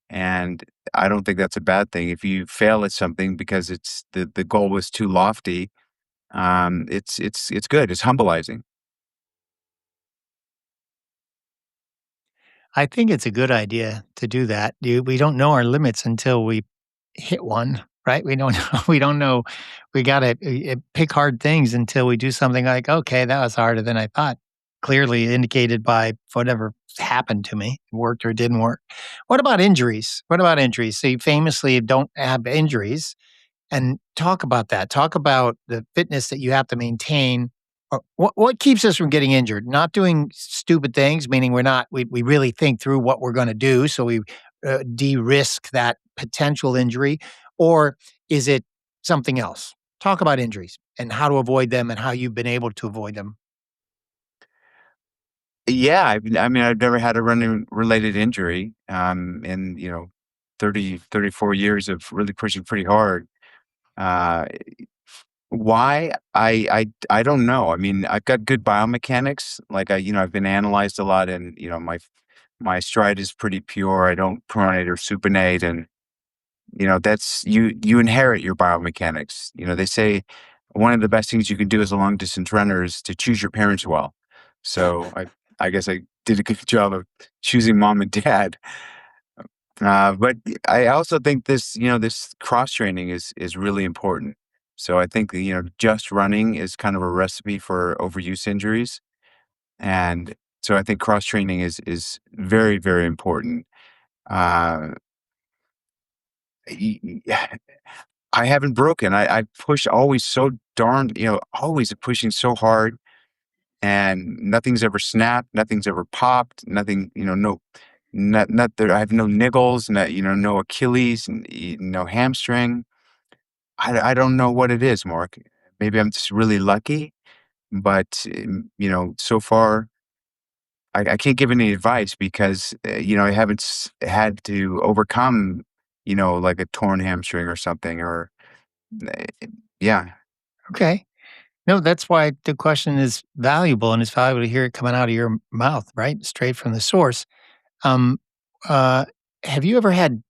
And I don't think that's a bad thing. If you fail at something because the goal was too lofty, it's good. It's humbling. I think it's a good idea to do that. We don't know our limits until we hit one, right? We don't know. We don't know. We got to pick hard things until we do something like, okay, that was harder than I thought. Clearly indicated by whatever happened to me, worked or didn't work. What about injuries? What about injuries? So you famously don't have injuries. And talk about that. Talk about the fitness that you have to maintain. Or what keeps us from getting injured? Not doing stupid things, meaning we really think through what we're going to do, so we de-risk that potential injury, or is it something else? Talk about injuries and how to avoid them and how you've been able to avoid them. Yeah, I mean, I've never had a running related injury. In 34 years of really pushing pretty hard. Uh, why? I don't know. I mean, I've got good biomechanics. Like I've been analyzed a lot, and my My stride is pretty pure. I don't pronate or supinate, and that's you inherit your biomechanics. They say one of the best things you can do as a long distance runner is to choose your parents well. So I guess I did a good job of choosing mom and dad. But I also think this cross training is really important. So I think just running is kind of a recipe for overuse injuries, and so I think cross training is very, very important. Uh, y- y- I haven't broken. I push always so darn, always pushing so hard, and nothing's ever snapped, nothing's ever popped, nothing, no, not there. I have no niggles, no Achilles, no hamstring. I don't know what it is, Mark. Maybe I'm just really lucky, but so far I can't give any advice because I haven't had to overcome like a torn hamstring or something or uh, yeah. Okay. No, that's why the question is valuable, and it's valuable to hear it coming out of your mouth, right? Straight from the source. Um, uh, have you ever had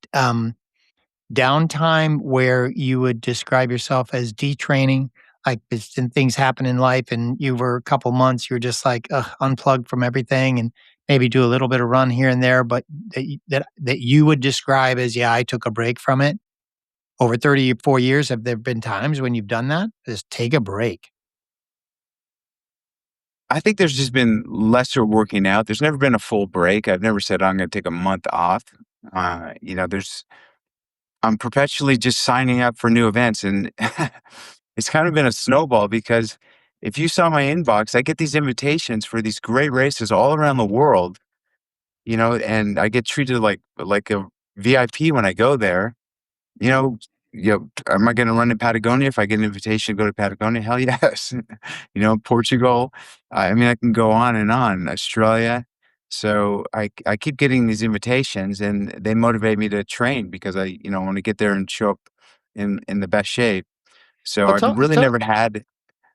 downtime where you would describe yourself as detraining? Like, things happen in life, and you were a couple months, you're just like, ugh, unplugged from everything, and maybe do a little bit of run here and there, but that you would describe as, yeah, I took a break from it. Over 34 years, have there been times when you've done that? Just take a break. I think there's just been lesser working out. There's never been a full break. I've never said I'm going to take a month off. There's I'm perpetually just signing up for new events, and it's kind of been a snowball because if you saw my inbox, I get these invitations for these great races all around the world, and I get treated like a VIP when I go there. You know, am I going to run in Patagonia if I get an invitation to go to Patagonia? Hell yes. Portugal. I mean, I can go on and on. Australia. So I keep getting these invitations, and they motivate me to train because I want to get there and show up in the best shape. So Well, tell,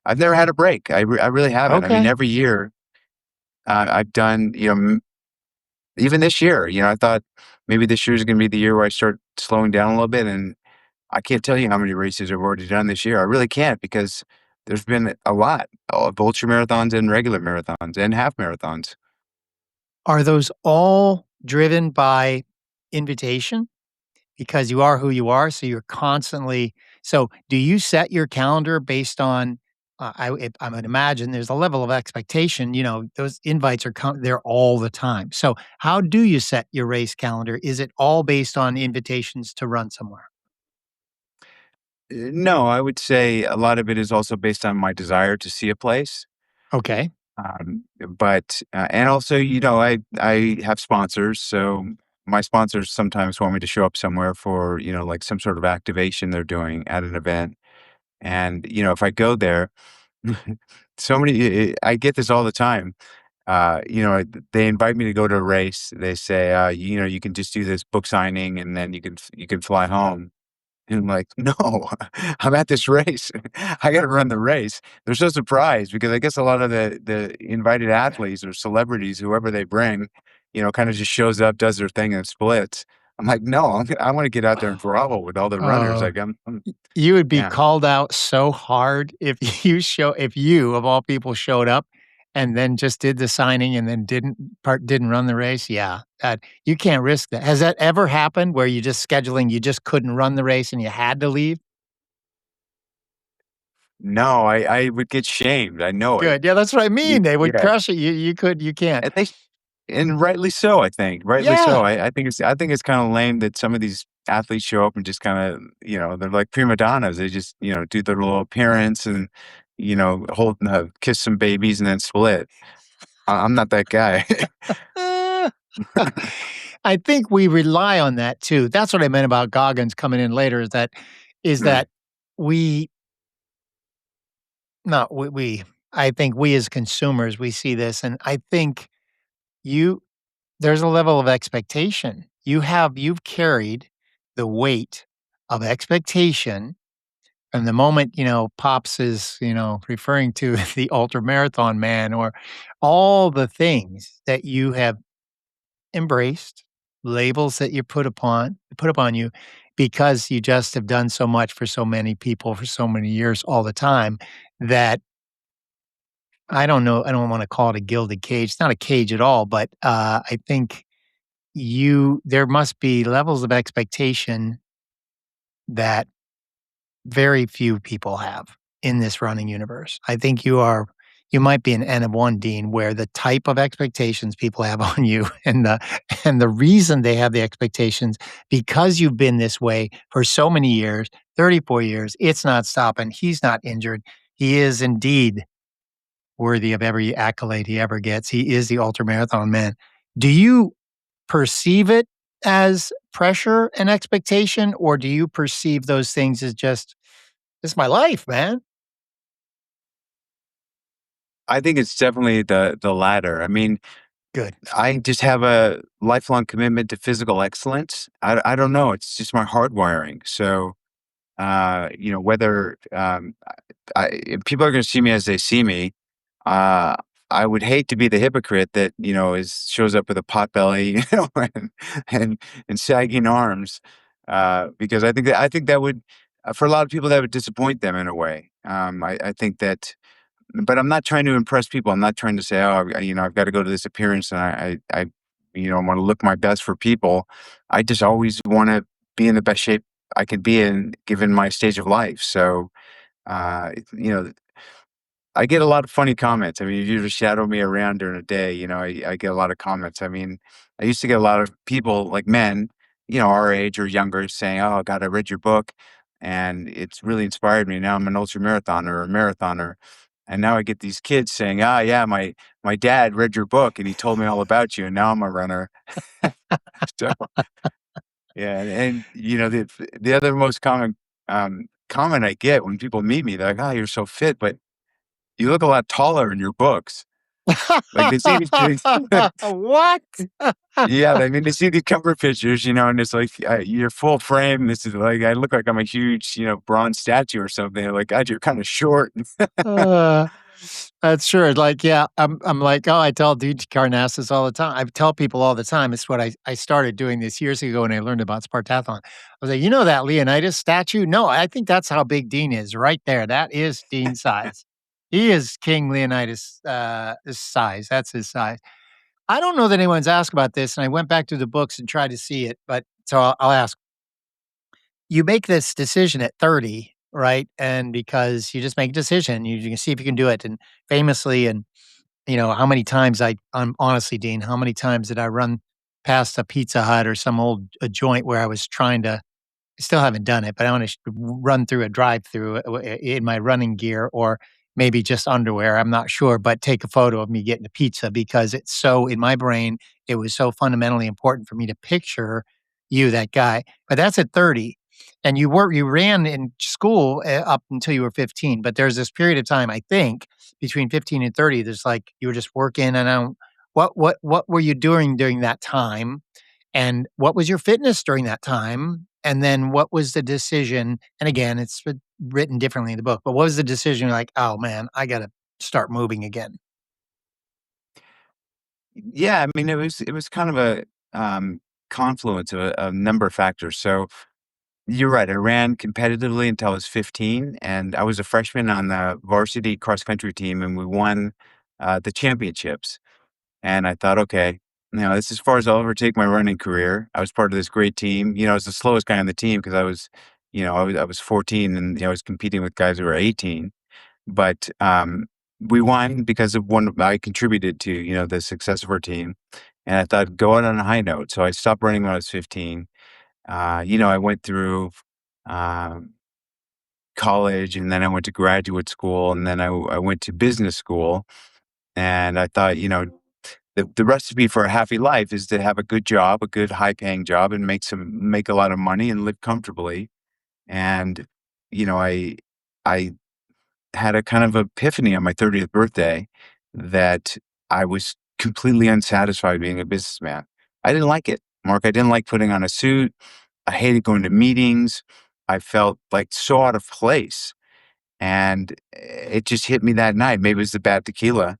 I've never had a break. I really haven't. I mean, okay. every year I've done even this year. I thought maybe this year is going to be the year where I start slowing down a little bit, and I can't tell you how many races I've already done this year. I really can't because there's been a lot of ultra marathons and regular marathons and half marathons. Are those all driven by invitation? Because you are who you are, so you're constantly so do you set your calendar based on I would imagine there's a level of expectation, those invites are there all the time. So how do you set your race calendar? Is it all based on invitations to run somewhere? No, I would say a lot of it is also based on my desire to see a place. Okay. But and also, I have sponsors, so my sponsors sometimes want me to show up somewhere for like some sort of activation they're doing at an event, and if I go there, I get this all the time. They invite me to go to a race. They say, you can just do this book signing and then you can fly home. And I'm like, no, I'm at this race. I got to run the race. They're so surprised because I guess a lot of the invited athletes or celebrities, whoever they bring, kind of just shows up, does their thing, and splits. I'm like, no, I want to get out there and grovel with all the runners. Oh, Like, you would be yeah. called out so hard if if you of all people showed up and then just did the signing and then didn't run the race. Yeah, that you can't risk that. Has that ever happened where you just couldn't run the race and you had to leave? No, I would get shamed. I know it. Good. Yeah, that's what I mean. They would Yeah. crush it. You can't. And and rightly so, I think. Rightly so. Yeah. I think it's kind of lame that some of these athletes show up and just kind of, they're like prima donnas. They just, do their little appearance and, hold, kiss some babies and then split. I'm not that guy. Uh, I think we rely on that too. That's what I meant about Goggins coming in later is Mm. that we no, we I think we as consumers, we see this, and I think you there's a level of expectation. You've carried the weight of expectation from the moment, Pops is, referring to the ultra marathon man or all the things that you have embraced, labels that you put upon you because you just have done so much for so many people for so many years all the time that I don't know, I don't wanna call it a gilded cage. It's not a cage at all, but, I think there must be levels of expectation that very few people have in this running universe. I think you might be an N of one, Dean, where the type of expectations people have on you and the reason they have the expectations because you've been this way for so many years, 34 years, it's not stopping. He's not injured. He is indeed worthy of every accolade he ever gets. He is the ultra marathon man. Do you perceive it as pressure and expectation, or do you perceive those things as just, "This is my life, man." I think it's definitely the latter. I mean, Good. I just have a lifelong commitment to physical excellence. I don't know. It's just my hardwiring. So, whether if people are going to see me as they see me, uh, I would hate to be the hypocrite that is shows up with a pot belly, and and sagging arms, because I think that would for a lot of people that would disappoint them in a way. I think that but I'm not trying to impress people. I'm not trying to say, "Oh, I've got to go to this appearance and want to look my best for people." I just always want to be in the best shape I can be in, given my stage of life. So, I get a lot of funny comments. I mean, if you just shadow me around during a day, I get a lot of comments. I mean, I used to get a lot of people, like men, our age or younger, saying, "Oh, God, I read your book, and it's really inspired me. Now I'm an ultra marathoner or a marathoner." And now I get these kids saying, "Ah, yeah, my dad read your book and he told me all about you, and now I'm a runner." So yeah, and the other most common comment I get when people meet me, they're like, "Oh, you're so fit, but you look a lot taller in your books." Like, they see these What? yeah, I mean, they see the cover pictures, and it's like, you're full frame. This is like, I look like I'm a huge, bronze statue or something. They're like, "God, you're kinda short." Uh, that's true. Like, yeah, I'm like, oh, I tell Dean Karnazes all the time. I tell people all the time. It's what I started doing this years ago when I learned about Spartathlon. I was like, you know that Leonidas statue? No, I think that's how big Dean is right there. That is Dean's size. He is King Leonidas his size. That's his size. I don't know that anyone's asked about this, and I went back to the books and tried to see it, but so I'll ask. You make this decision at 30, right? And because you just make a decision, you can see if you can do it. And famously, and how many times honestly, Dean, how many times did I run past a Pizza Hut or some old a joint where I was trying to I still haven't done it, but I wanna run through a drive-through in my running gear or maybe just underwear, I'm not sure, but take a photo of me getting a pizza because it's so in my brain, it was so fundamentally important for me to picture you, that guy. But that's at 30, and you ran in school, up until you were 15, but there's this period of time, I think, between 15 and 30, there's like you were just working, and I don't what were you doing during that time? And what was your fitness during that time? And then what was the decision? And again, it's written differently in the book, but what was the decision? You're like, oh man, I got to start moving again. Yeah, I mean, it was kind of a, confluence of a number of factors. So, you're right, I ran competitively until I was 15, and I was a freshman on the varsity cross country team, and we won, the championships. And I thought, "Okay, this is as far as I'll ever take my running career." I was part of this great team. I was the slowest guy on the team because I was 14 and, I was competing with guys who were 18. But, we won because of one I contributed to, the success of our team, and I thought, "Go out on a high note." So I stopped running when I was 15. I went through, um, college, and then I went to graduate school, and then I went to business school, and I thought, the recipe for a happy life is to have a good job, a good high paying job, and make a lot of money and live comfortably. And, I had a kind of epiphany on my 30th birthday that I was completely unsatisfied being a businessman. I didn't like it, Mark. I didn't like putting on a suit. I hated going to meetings. I felt like so out of place. And it just hit me that night. Maybe it was the bad tequila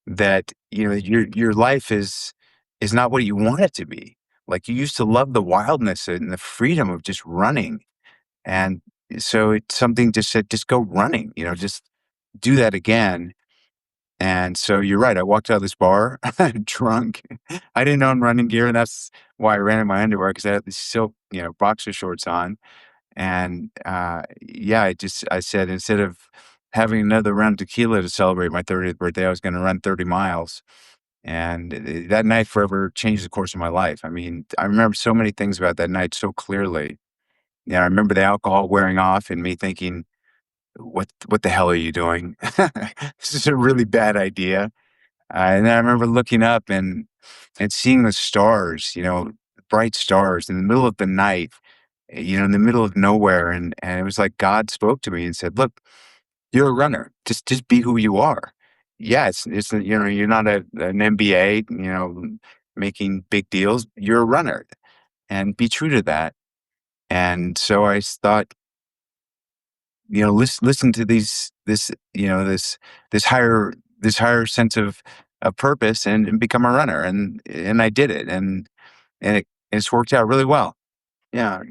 that, your life is is not what you want it to be. Like, you used to love the wildness and the freedom of just running. And so it's something just said, just go running, just do that again. And so you're right. I walked out of this bar drunk. I didn't own running gear, and that's why I ran in my underwear, because I had these silk, boxer shorts on. And yeah, I said, instead of having another round of tequila to celebrate my 30th birthday, I was going to run 30 miles. And that night forever changed the course of my life. I mean, I remember so many things about that night so clearly. Yeah, I remember the alcohol wearing off and me thinking, what the hell are you doing? This is a really bad idea. And then I remember looking up and seeing the stars, bright stars in the middle of the night, in the middle of nowhere, and it was like God spoke to me and said, "Look, you're a runner. Just be who you are. Yeah, it's you're not an MBA, making big deals. You're a runner, and be true to that." And so I thought, listen to this higher sense of purpose, and become a runner, and I did it, and it's worked out really well. Yeah.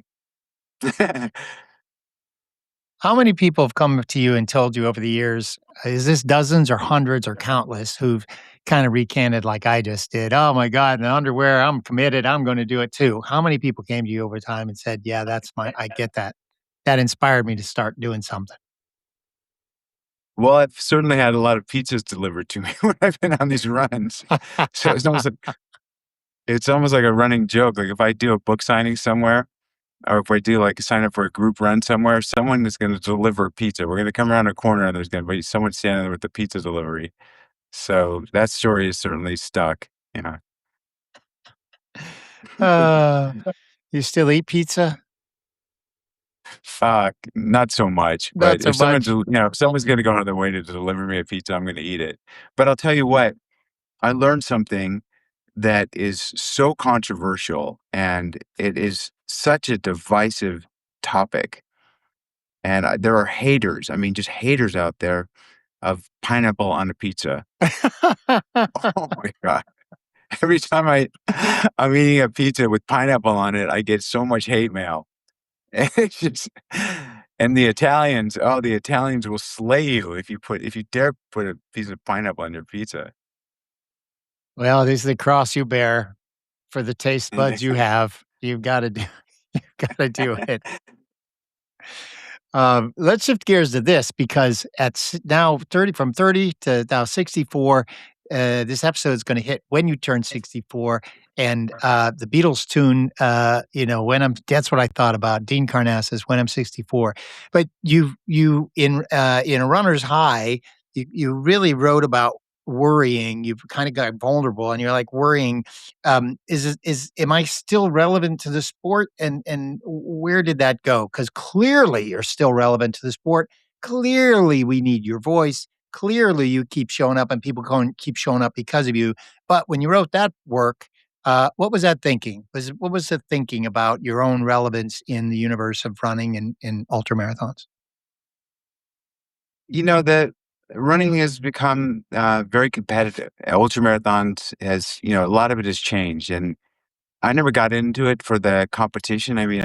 How many people have come to you and told you over the years, is this dozens or hundreds or countless, who've kind of recanted like I just did? Oh my God, the underwear, I'm committed. I'm going to do it too. How many people came to you over time and said, yeah, I get that. That inspired me to start doing something. Well, I've certainly had a lot of pizzas delivered to me when I've been on these runs. So it's almost like a running joke. Like, if I do a book signing somewhere, or if I do like sign up for a group run somewhere, someone is going to deliver a pizza. We're going to come around a corner and there's going to be someone standing there with the pizza delivery. So that story is certainly stuck. Uh, you still eat pizza? Not so much, Not but so much. if someone's going to go out of their way to deliver me a pizza, I'm going to eat it. But I'll tell you what, I learned something that is so controversial, and it is such a divisive topic. And there are haters, I mean, just haters out there of pineapple on a pizza. Oh my God. Every time I'm eating a pizza with pineapple on it, I get so much hate mail. It's just, and the Italians will slay you if you dare put a piece of pineapple on your pizza. Well, this is the cross you bear for the taste buds you have. You've got to do, you've got to do it. Let's shift gears to this, because now 30, from 30 to now 64, this episode is going to hit when you turn 64. And the Beatles tune, that's what I thought about, Dean Karnazes, When I'm 64. But in a runner's high, you really wrote about worrying. You've kind of got vulnerable, and you're like worrying, am I still relevant to the sport? And where did that go? Because clearly you're still relevant to the sport. Clearly we need your voice. Clearly you keep showing up, and people keep showing up because of you. But when you wrote that work, what was that thinking? What was the thinking about your own relevance in the universe of running and in ultra marathons? That running has become very competitive. Ultra marathons a lot of it has changed, and I never got into it for the competition. I mean,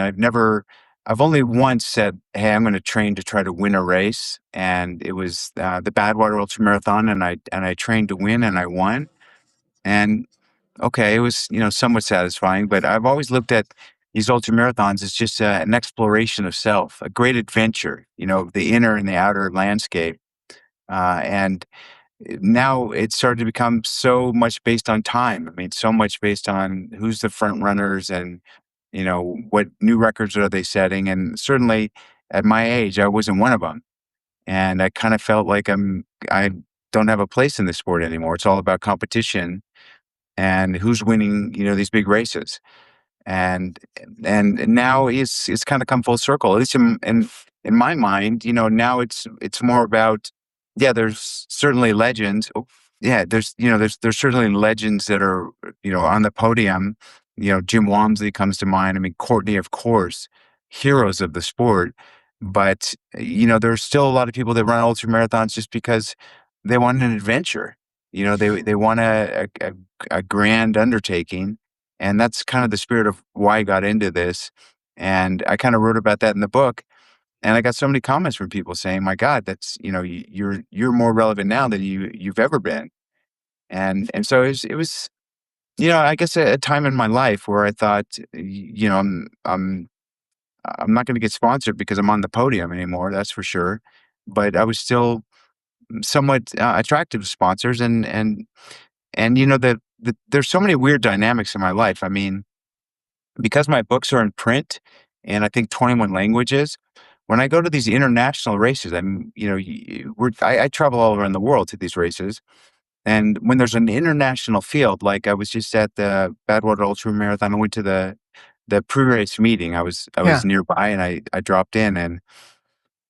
I've only once said, "Hey, I'm going to train to try to win a race," and it was the Badwater Ultra Marathon, and I trained to win, and I won. And okay, it was somewhat satisfying, but I've always looked at these ultra marathons as just an exploration of self, a great adventure. The inner and the outer landscape, and now it's started to become so much based on time. I mean, so much based on who's the front runners, and what new records are they setting. And certainly at my age, I wasn't one of them, and I kind of felt like I don't have a place in the sport anymore. It's all about competition and who's winning, these big races. And now it's kind of come full circle, at least in my mind. Now it's more about, yeah, there's certainly legends. Oh, yeah, there's certainly legends that are on the podium. Jim Walmsley comes to mind. I mean, Courtney, of course, heroes of the sport. But there's still a lot of people that run ultra marathons just because they want an adventure. They want a grand undertaking, and that's kind of the spirit of why I got into this. And I kind of wrote about that in the book, and I got so many comments from people saying, "My God, that's you're more relevant now than you've ever been." And so it was I guess a time in my life where I thought, I'm not going to get sponsored because I'm on the podium anymore, that's for sure. But I was still somewhat attractive to sponsors, and there's so many weird dynamics in my life. I mean, because my books are in print, and I think 21 languages. When I go to these international races, I travel all around the world to these races, and when there's an international field, like I was just at the Badwater Ultra Marathon, I went to the pre-race meeting. I Yeah. was nearby, and I dropped in, and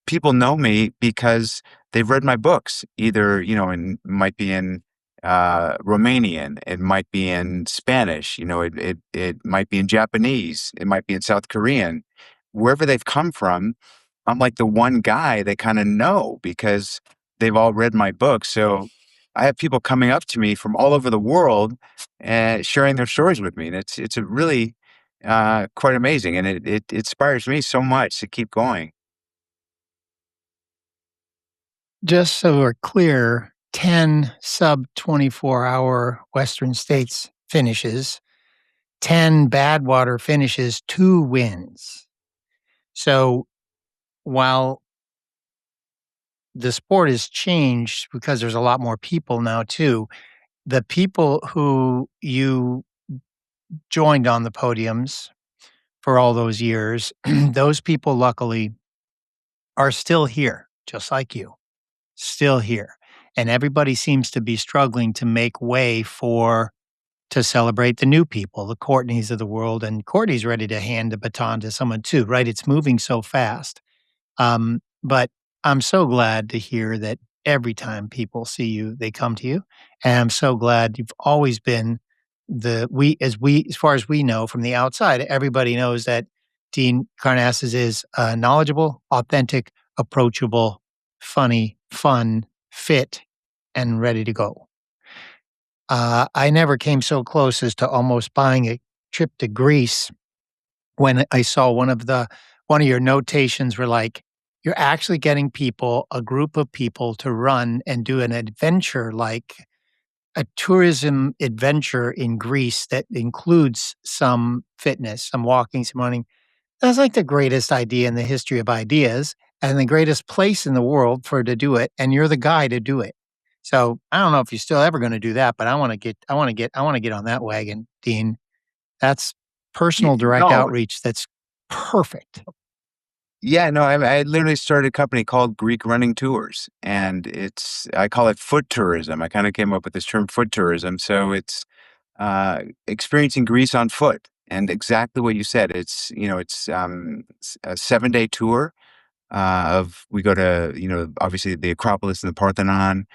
people know me because they've read my books. Either it might be in Romanian, it might be in Spanish, it might be in Japanese, it might be in South Korean. Wherever they've come from, I'm like the one guy they kind of know because they've all read my book. So I have people coming up to me from all over the world and sharing their stories with me, and it's a really quite amazing, and it inspires me so much to keep going. Just so we're clear, 10 sub 24-hour Western States finishes, 10 Badwater finishes, 2 wins. So while the sport has changed because there's a lot more people now too, the people who you joined on the podiums for all those years, those people luckily are still here, just like you, still here. And everybody seems to be struggling to make way to celebrate the new people, the Courtneys of the world. And Courtney's ready to hand the baton to someone too, right? It's moving so fast. But I'm so glad to hear that every time people see you, they come to you. And I'm so glad you've always been as far as we know from the outside, everybody knows that Dean Karnazes is knowledgeable, authentic, approachable, funny, fun, fit, and ready to go. I never came so close as to almost buying a trip to Greece when I saw one of your notations were like, you're actually getting a group of people to run and do an adventure, like a tourism adventure in Greece that includes some fitness, some walking, some running. That's like the greatest idea in the history of ideas and the greatest place in the world to do it. And you're the guy to do it. So I don't know if you're still ever going to do that, but I want to get on that wagon, Dean. That's personal direct No, outreach. That's perfect. yeah, no, I literally started a company called Greek Running Tours, and I call it foot tourism. I kind of came up with this term foot tourism. So it's experiencing Greece on foot, and exactly what you said. It's a 7-day tour of we go to obviously the Acropolis and the Parthenon.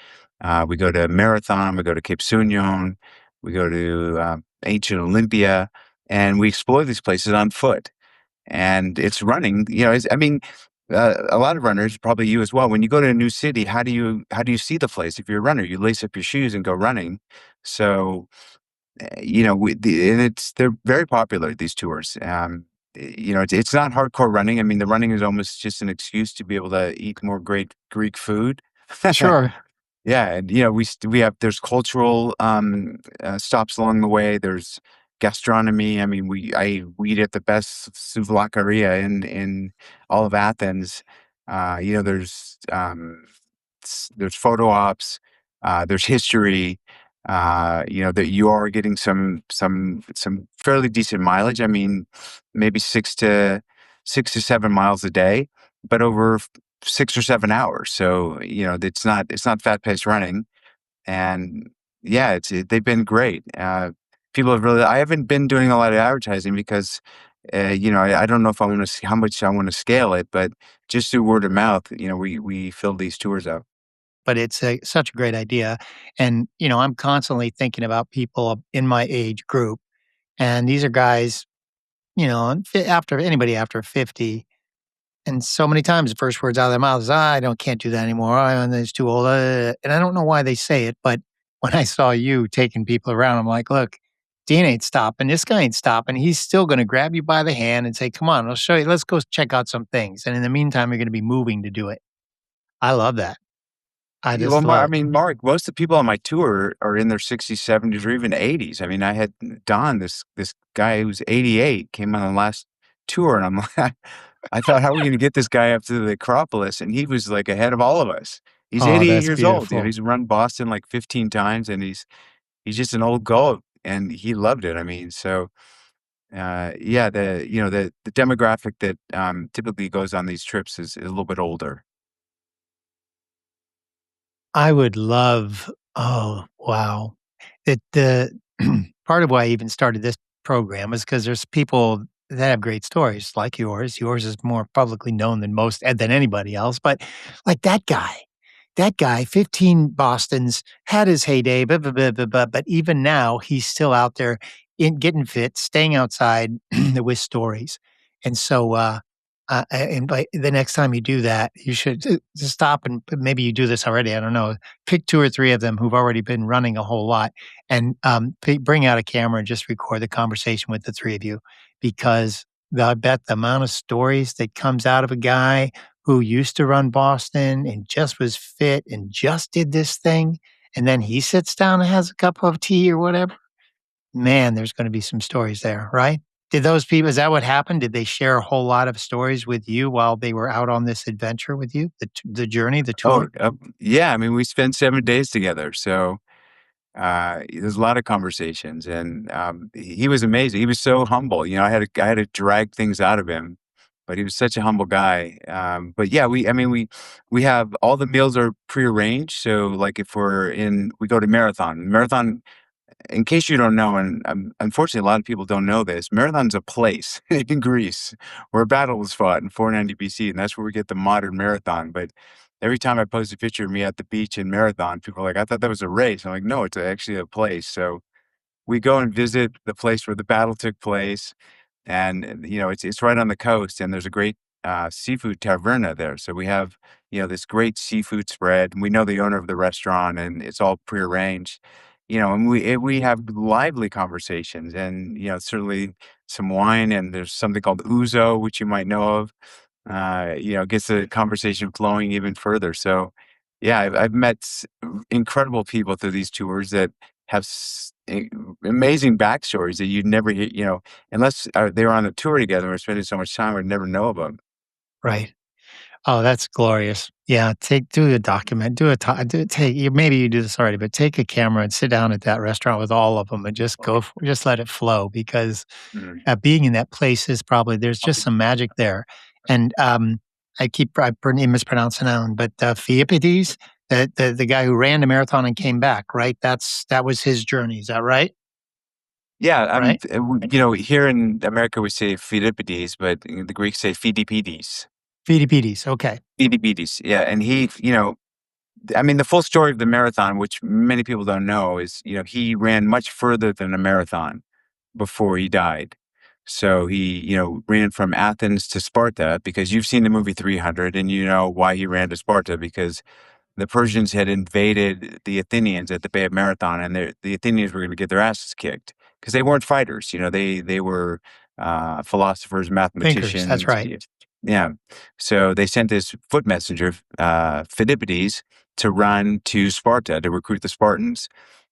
We go to Marathon. We go to Cape Sunion. We go to ancient Olympia, and we explore these places on foot. And it's running. I mean, a lot of runners, probably you as well. When you go to a new city, how do you see the place? If you're a runner, you lace up your shoes and go running. So and they're very popular, these tours. It's not hardcore running. I mean, the running is almost just an excuse to be able to eat more great Greek food. Sure. Yeah, and we have there's cultural stops along the way. There's gastronomy. I mean, we eat at the best souvlaki in all of Athens. There's photo ops. There's history. That you are getting some fairly decent mileage. I mean, maybe 6 to 7 miles a day, but over 6 or 7 hours. So it's not fat paced running, and yeah, they've been great. People have really. I haven't been doing a lot of advertising because I don't know if I want to how much I want to scale it, but just through word of mouth, we fill these tours out. But it's such a great idea. And, I'm constantly thinking about people in my age group. And these are guys, after anybody after 50. And so many times the first words out of their mouths is, I can't do that anymore. It's too old. And I don't know why they say it, but when I saw you taking people around, I'm like, look, Dean ain't stopping. This guy ain't stopping. He's still going to grab you by the hand and say, come on, I'll show you. Let's go check out some things. And in the meantime, you're going to be moving to do it. I love that. I Yeah, well, just love I it. mean, Mark, most of the people on my tour are in their 60s, 70s, or even 80s. I mean, I had Don, this guy who's 88, came on the last tour, and I'm like, I thought, how are we going to get this guy up to the Acropolis? And he was like ahead of all of us. He's Oh, 88 that's years old. beautiful. He's run Boston like 15 times, and he's just an old goat, and he loved it. I mean, so yeah, the demographic that typically goes on these trips is a little bit older. I would love oh, wow. The part of why I even started this program is because there's people that have great stories like yours. Yours is more publicly known than most than anybody else, but like that guy, 15 Bostons, had his heyday, blah, blah, blah, blah, blah, but even now, he's still out there in getting fit, staying outside with stories. And so, and by the next time you do that, you should just stop and maybe you do this already. I don't know. Pick two or three of them who've already been running a whole lot, and bring out a camera and just record the conversation with the three of you, because I bet the amount of stories that comes out of a guy who used to run Boston and just was fit and just did this thing, and then he sits down and has a cup of tea or whatever. Man, there's going to be some stories there, right? Did those people, is that what happened? Did they share a whole lot of stories with you while they were out on this adventure with you? The journey, the Oh, tour? yeah. I mean, we spent 7 days together. So there's a lot of conversations, and he was amazing. He was so humble. You know, I had to drag things out of him, but he was such a humble guy. But yeah, I mean, we have all the meals are prearranged. So like if we go to marathon. In case you don't know, and unfortunately, a lot of people don't know this, Marathon's a place in Greece where a battle was fought in 490 BC, and that's where we get the modern marathon. But every time I post a picture of me at the beach in Marathon, people are like, I thought that was a race. I'm like, no, it's actually a place. So we go and visit the place where the battle took place, and you know it's right on the coast, and there's a great seafood taverna there. So we have this great seafood spread, and we know the owner of the restaurant, and it's all prearranged. And we have lively conversations, and certainly some wine, and there's something called ouzo, which you might know of. Gets the conversation flowing even further. So, yeah, I've met incredible people through these tours that have amazing backstories that you'd never hear, unless they were on the tour together or spending so much time, we'd never know of them. Right. Oh, that's glorious. Yeah, do a document, do a ti do take you maybe you do this already, but take a camera and sit down at that restaurant with all of them and just just let it flow, because, Mm. being in that place is probably there's just some magic there. And, I mispronounce the noun, but, Pheidippides, the guy who ran the marathon and came back, right? That was his journey, is that right? Yeah, Right? here in America we say Philippides, but the Greeks say Pheidippides. Pheidippides, okay. Pheidippides, yeah, and I mean, the full story of the marathon, which many people don't know, is he ran much further than a marathon before he died. So he, ran from Athens to Sparta, because you've seen the movie 300, and you know why he ran to Sparta, because the Persians had invaded the Athenians at the Bay of Marathon, and the Athenians were going to get their asses kicked because they weren't fighters. They were philosophers, Thinkers, that's mathematicians. right. Yeah. So they sent this foot messenger, Phidippides, to run to Sparta to recruit the Spartans.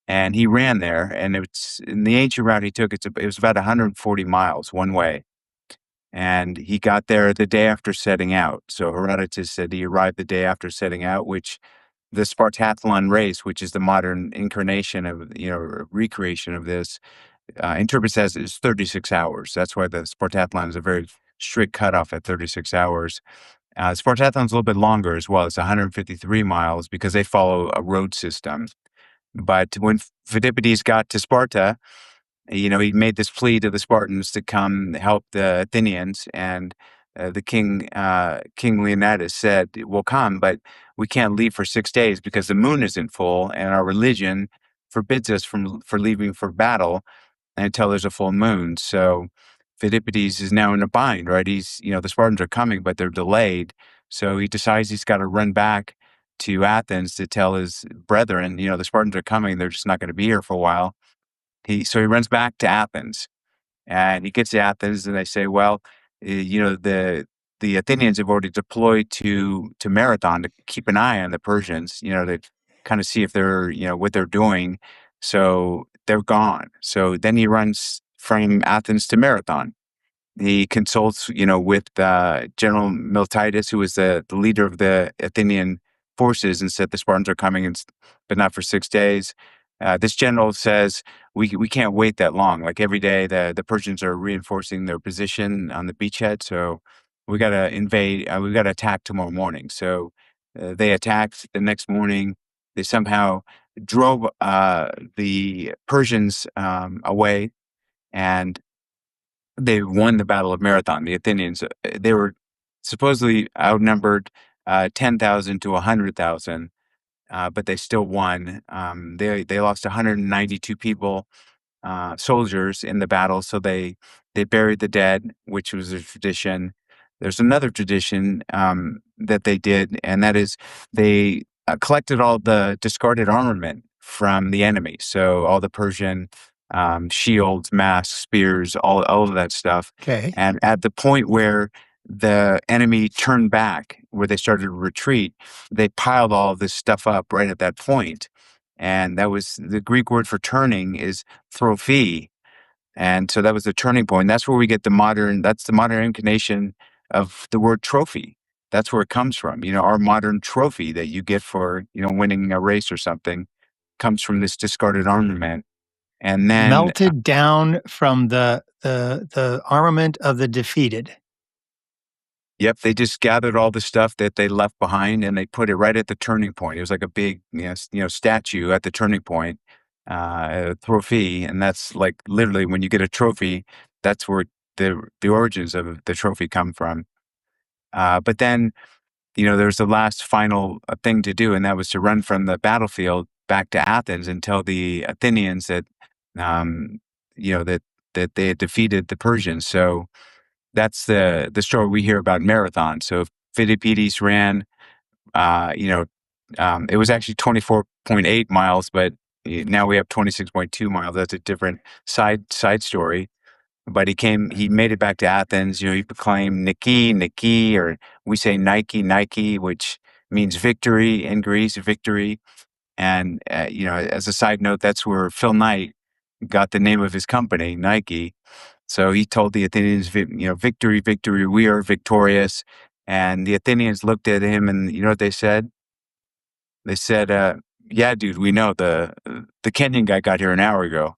And he ran there, and it's in the ancient route he took. It was about 140 miles one way, and he got there the day after setting out. So Herodotus said he arrived the day after setting out, which the Spartathlon race, which is the modern incarnation of, recreation of this, interprets as is 36 hours. That's why the Spartathlon is a very strict cutoff at 36 hours. Spartathlon's a little bit longer as well. It's 153 miles because they follow a road system. But when Phidippides got to Sparta, he made this plea to the Spartans to come help the Athenians, and the King Leonidas said, "We'll come, but we can't leave for 6 days because the moon isn't full, and our religion forbids us for leaving for battle until there's a full moon." So Phidippides is now in a bind, right? The Spartans are coming, but they're delayed. So he decides he's got to run back to Athens to tell his brethren, the Spartans are coming. They're just not going to be here for a while. So he runs back to Athens, and he gets to Athens, and they say, well, the Athenians have already deployed to Marathon to keep an eye on the Persians, to kind of see if they're, what they're doing. So they're gone. So then he runs from Athens to Marathon. He consults, with General Miltiades, who was the leader of the Athenian forces, and said the Spartans are coming, but not for 6 days. This general says, we can't wait that long. Like every day, the Persians are reinforcing their position on the beachhead, so we got to invade. We got to attack tomorrow morning. So they attacked the next morning. They somehow drove the Persians away, and they won the Battle of Marathon. The Athenians, they were supposedly outnumbered 10,000 to 100,000, but they still won. They lost 192 people, soldiers in the battle, so they buried the dead, which was a tradition. There's another tradition that they did, and that is they collected all the discarded armament from the enemy. So all the Persian shields, masks, spears, all of that stuff. Okay. And at the point where the enemy turned back, where they started to retreat, they piled all of this stuff up right at that point. And that was the Greek word for turning is trophy. And so that was the turning point. That's where we get that's the modern incarnation of the word trophy. That's where it comes from. Our modern trophy that you get for, winning a race or something comes from this discarded armament. And then Melted down from the armament of the defeated. Yep, they just gathered all the stuff that they left behind and they put it right at the turning point. It was like a big, statue at the turning point, a trophy, and that's like literally when you get a trophy, that's where the origins of the trophy come from. But then, there's the last final thing to do, and that was to run from the battlefield back to Athens and tell the Athenians that, um, that they had defeated the Persians. So that's the story we hear about Marathon. So Phidippides ran, it was actually 24.8 miles, but now we have 26.2 miles. That's a different side story. But he made it back to Athens. He proclaimed Nike, or we say Nike, which means victory in Greece, victory. And, as a side note, that's where Phil Knight got the name of his company, Nike. So he told the Athenians, victory, victory, we are victorious. And the Athenians looked at him and you know what they said? They said, yeah, dude, we know the Kenyan guy got here an hour ago.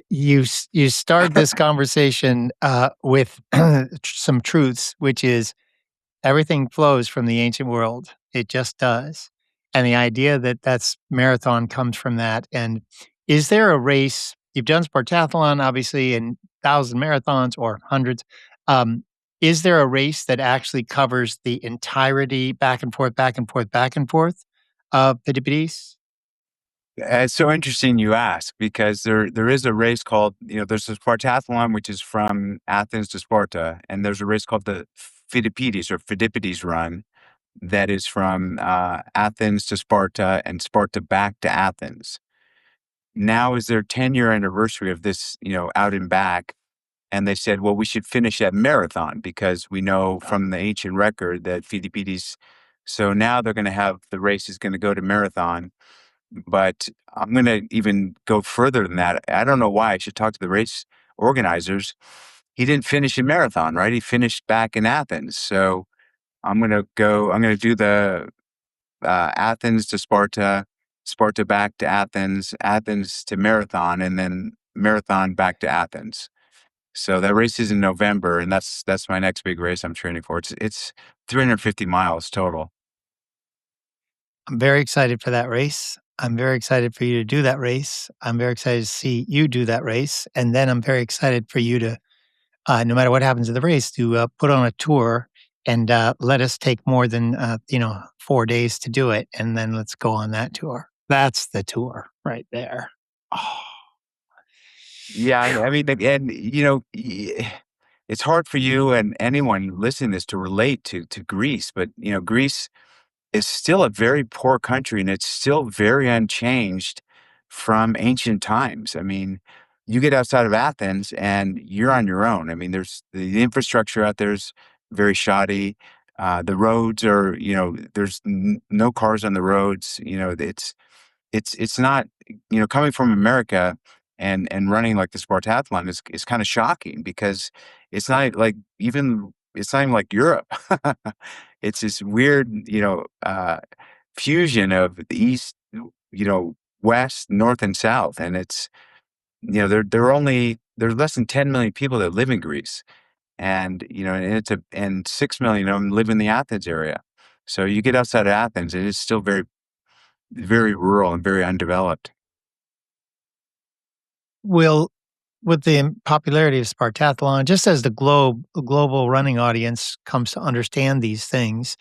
You start this conversation with some truths, which is everything flows from the ancient world. It just does. And the idea that that's marathon comes from that. And is there a race? You've done Spartathlon, obviously, and 1,000 marathons or hundreds. Is there a race that actually covers the entirety back and forth, back and forth, back and forth of Phidippides? It's so interesting you ask, because there is a race called, there's a Spartathlon, which is from Athens to Sparta, and there's a race called the Phidippides run that is from Athens to Sparta and Sparta back to Athens. Now is their 10-year anniversary of this, out and back. And they said, well, we should finish at Marathon because we know from the ancient record that Phidippides. So now they're going to have the race is going to go to Marathon. But I'm going to even go further than that. I don't know why. I should talk to the race organizers. He didn't finish in Marathon, right? He finished back in Athens. So I'm going to do the Athens to Sparta, Sparta back to Athens, Athens to Marathon, and then Marathon back to Athens. So that race is in November, and that's my next big race I'm training for. It's 350 miles total. I'm very excited for that race. I'm very excited for you to do that race. I'm very excited to see you do that race. And then I'm very excited for you to, no matter what happens in the race, to put on a tour and let us take more than, 4 days to do it. And then let's go on that tour. That's the tour right there. Oh. Yeah, I mean, and it's hard for you and anyone listening to this to relate to Greece, but Greece is still a very poor country and it's still very unchanged from ancient times. I mean, you get outside of Athens and you're on your own. I mean, there's the infrastructure out there is very shoddy. The roads are, there's no cars on the roads. It's not, coming from America and running like the Spartathlon is kind of shocking because it's not even like Europe. It's this weird, fusion of the East, West, North, and South, and it's there's less than 10 million people that live in Greece, and and 6 million of them live in the Athens area. So you get outside of Athens, it is still very, very rural and very undeveloped. Will with the popularity of Spartathlon, just as the global running audience comes to understand these things,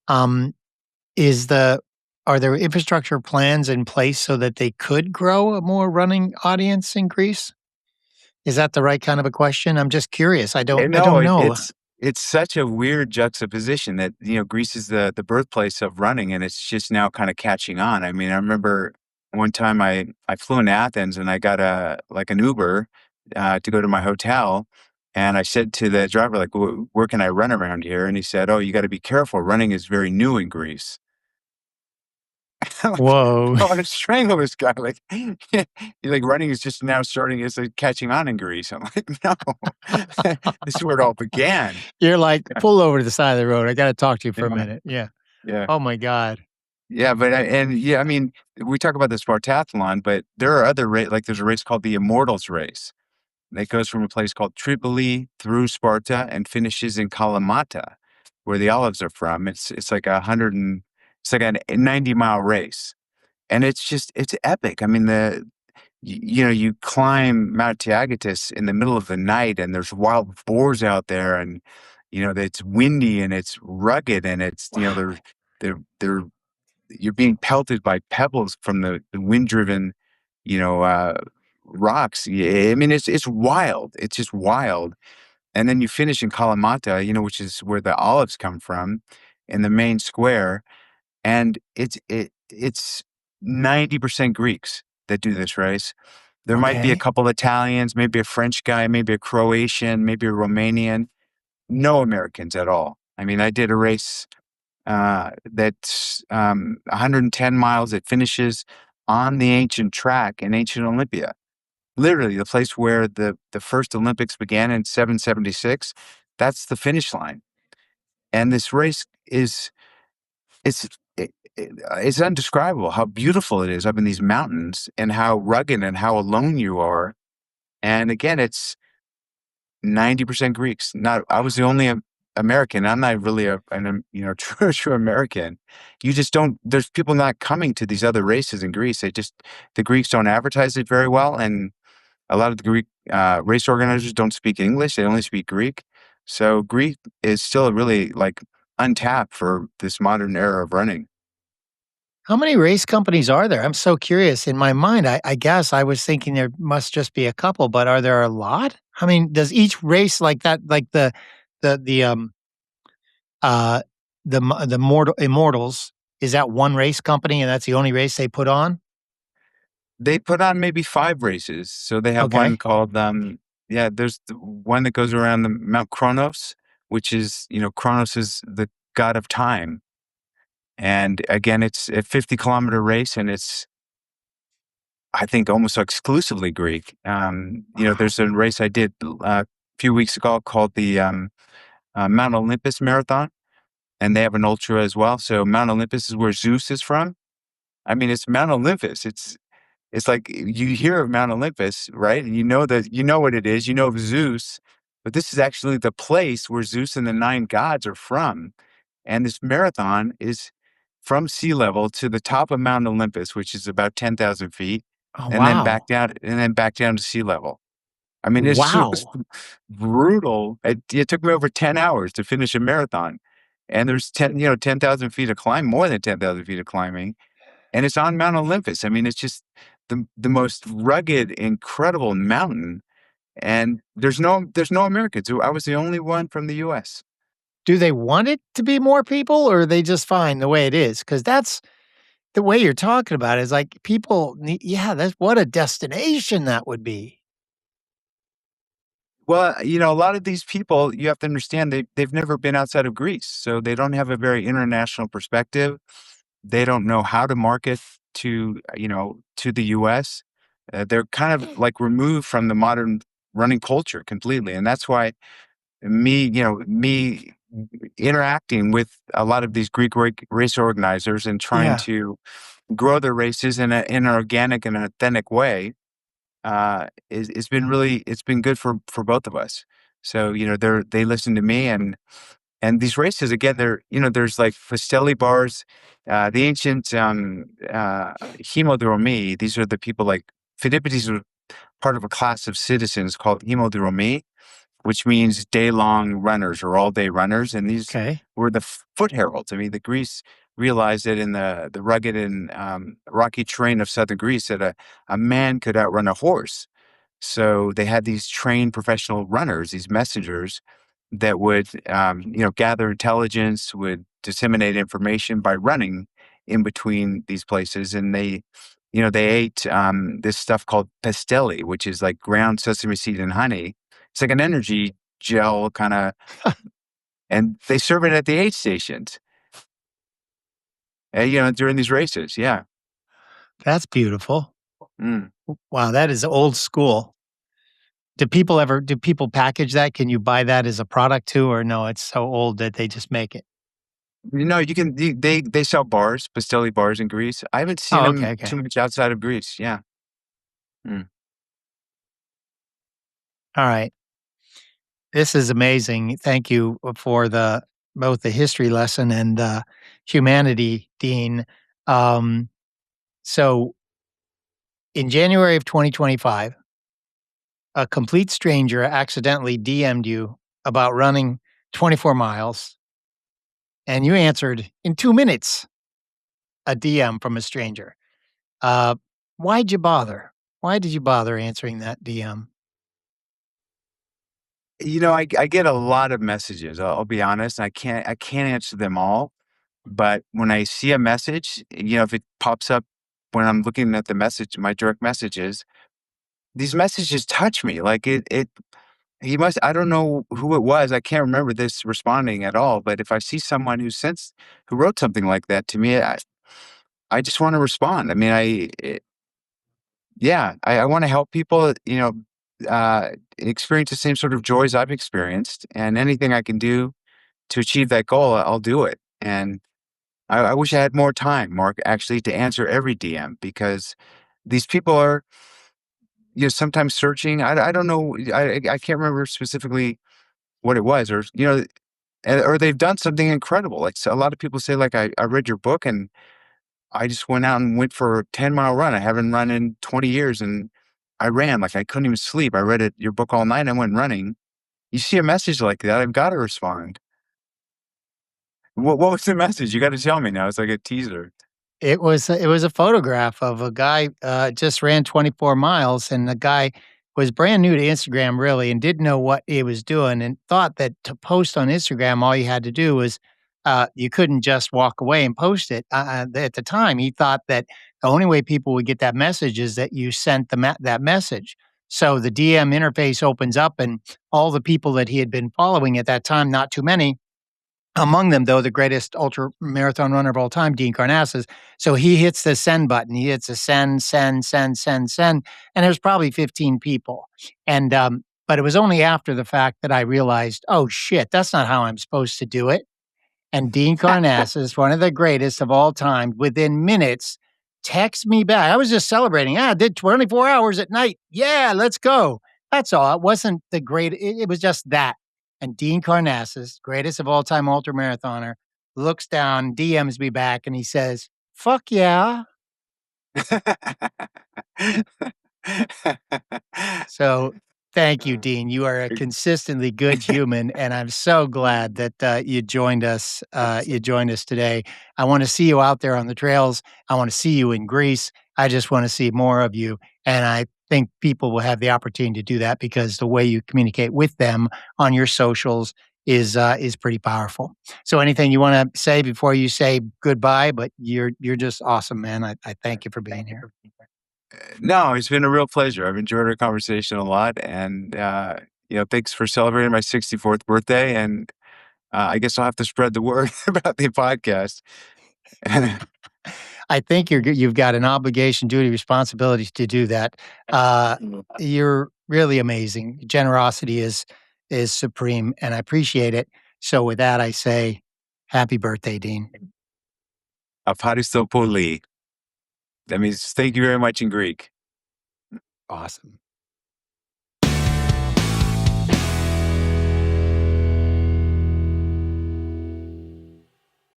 um, is the are there infrastructure plans in place so that they could grow a more running audience in Greece? Is that the right kind of a question? I'm just curious. And I no, don't know. it's such a weird juxtaposition that Greece is the birthplace of running, and it's just now kind of catching on. I mean, I remember one time I flew into Athens and I got an Uber to go to my hotel, and I said to the driver like, Where can I run around here?" And he said, "Oh, you got to be careful. Running is very new in Greece." I'm like, Whoa. I want to strangle this guy. Like, you're like running is just now starting. It's like catching on in Greece. I'm like, no, this is where it all began. You're like, "Pull over to the side of the road. I gotta talk to you for a Yeah, minute." Yeah. yeah, Oh my god. yeah. I mean, we talk about the Spartathlon, but there are other like there's a race called the Immortals Race that goes from a place called Tripoli through Sparta and finishes in Kalamata, where the olives are from. It's like it's like a 90-mile race, and it's epic. I mean, you climb Mount Tiagatis in the middle of the night, and there's wild boars out there, and it's windy and it's rugged, and it's they're you're being pelted by pebbles from the wind-driven, you know, uh, rocks. Yeah, I mean, it's wild. It's just wild. And then you finish in Kalamata, which is where the olives come from, in the main square, and it's 90% Greeks that do this race. There might be a Okay. couple Italians, maybe a French guy, maybe a Croatian, maybe a Romanian. No Americans at all. I mean, I did a race that's 110 miles. It finishes on the ancient track in ancient Olympia, literally the place where the first Olympics began in 776. That's the finish line. And this race it's it's undescribable how beautiful it is up in these mountains and how rugged and how alone you are. And again, it's 90% Greeks. Not I was the only American. I'm not really true American. You just don't. There's people not coming to these other races in Greece. The Greeks don't advertise it very well, and a lot of the Greek race organizers don't speak English. They only speak Greek. So Greek is still really like untapped for this modern era of running. How many race companies are there? I'm so curious. In my mind, I guess I was thinking there must just be a couple, but are there a lot? I mean, does each race like that, like the the uh the mortal immortals, is that one race company and that's the only race they put on? They put on maybe 5 races. So they have one Okay. called, there's the one that goes around the Mount Kronos, which is, Kronos is the god of time. And again, it's a 50-kilometer race, and it's, I think, almost exclusively Greek. There's a race I did a few weeks ago called the Mount Olympus Marathon, and they have an ultra as well. So Mount Olympus is where Zeus is from. I mean, it's Mount Olympus. It's like you hear of Mount Olympus, right? And you know what it is, you know of Zeus, but this is actually the place where Zeus and the 9 gods are from. And this marathon is from sea level to the top of Mount Olympus, which is about 10,000 feet, Oh, wow. and then back down to sea level. I mean, it's just Wow. brutal. It took me over 10 hours to finish a marathon. And there's 10,000 feet of climb, more than 10,000 feet of climbing. And it's on Mount Olympus. I mean, it's just the most rugged, incredible mountain, and there's no Americans. I was the only one from the U.S. Do they want it to be more people, or are they just fine the way it is? Because that's the way you're talking about it is like people need, yeah, that's what a destination that would be. Well, a lot of these people, you have to understand, they've never been outside of Greece, so they don't have a very international perspective. They don't know how to market to the US. They're kind of like removed from the modern running culture completely. And that's why me interacting with a lot of these Greek race organizers and trying Yeah. to grow their races in an organic and authentic way, it's been really, it's been good for both of us. So, they listen to me, and these races again, there's like Fastelli bars, the ancient hemodromi. These are the people like Phidippides were part of a class of citizens called hemodromi, which means day-long runners or all-day runners. And these Okay. were the foot heralds. I mean, the Greece realized that in the rugged and rocky terrain of southern Greece that a man could outrun a horse. So they had these trained professional runners, these messengers that would, gather intelligence, would disseminate information by running in between these places. And they ate this stuff called pestelli, which is like ground sesame seed and honey. It's like an energy gel kind of, and they serve it at the aid stations, during these races. Yeah. That's beautiful. Mm. Wow, that is old school. Do people package that? Can you buy that as a product too, or no, it's so old that they just make it? You can, they sell bars, Pastelli bars in Greece. I haven't seen Oh, okay, them okay. too much outside of Greece. Yeah. Mm. All right. This is amazing. Thank you for the both the history lesson and humanity, Dean. Um, so in January of 2025, a complete stranger accidentally DM'd you about running 24 miles, and you answered in 2 minutes a DM from a stranger. Uh, why'd you bother? Why did you bother answering that DM? I get a lot of messages. I'll be honest. I can't answer them all. But when I see a message, if it pops up when I'm looking at the message, my direct messages, these messages touch me. Like I don't know who it was. I can't remember this responding at all. But if I see someone who wrote something like that to me, I just want to respond. I mean, yeah, I want to help people, experience the same sort of joys I've experienced, and anything I can do to achieve that goal, I'll do it. And I wish I had more time, Mark, actually, to answer every DM because these people are, sometimes searching. I don't know. I can't remember specifically what it was, or they've done something incredible. Like so a lot of people say, like I read your book and I just went out and went for a 10-mile run. I haven't run in 20 years, and I ran like I couldn't even sleep. I read your book all night. And I went running. You see a message like that, I've got to respond. What was the message? You got to tell me now. It's like a teaser. It was a photograph of a guy, just ran 24 miles, and the guy was brand new to Instagram really and didn't know what he was doing and thought that to post on Instagram, all you had to do was, you couldn't just walk away and post it. At the time, he thought that the only way people would get that message is that you sent that message. So the DM interface opens up and all the people that he had been following at that time, not too many, among them, though, the greatest ultra marathon runner of all time, Dean Karnazes. So he hits the send button. He hits a send, send, send, send, send, and there's probably 15 people. And but it was only after the fact that I realized, oh shit, that's not how I'm supposed to do it. And Dean Karnazes, one of the greatest of all time, within minutes, texts me back. I was just celebrating. I did 24 hours at night. Yeah, let's go. That's all. It wasn't the great. It was just that. And Dean Karnazes, greatest of all time ultra marathoner, looks down, DMs me back, and he says, "Fuck yeah." So Thank you, Dean. You are a consistently good human, and I'm so glad that you joined us. You joined us today. I want to see you out there on the trails. I want to see you in Greece. I just want to see more of you, and I think people will have the opportunity to do that because the way you communicate with them on your socials is pretty powerful. So, anything you want to say before you say goodbye? But you're just awesome, man. I thank you for being here. No, it's been a real pleasure. I've enjoyed our conversation a lot, and thanks for celebrating my 64th birthday. And I guess I'll have to spread the word about the podcast. I think you've got an obligation, duty, responsibility to do that. You're really amazing. Generosity is supreme, and I appreciate it. So, with that, I say, happy birthday, Dean. Aparisto Poli. That means thank you very much in Greek. Awesome.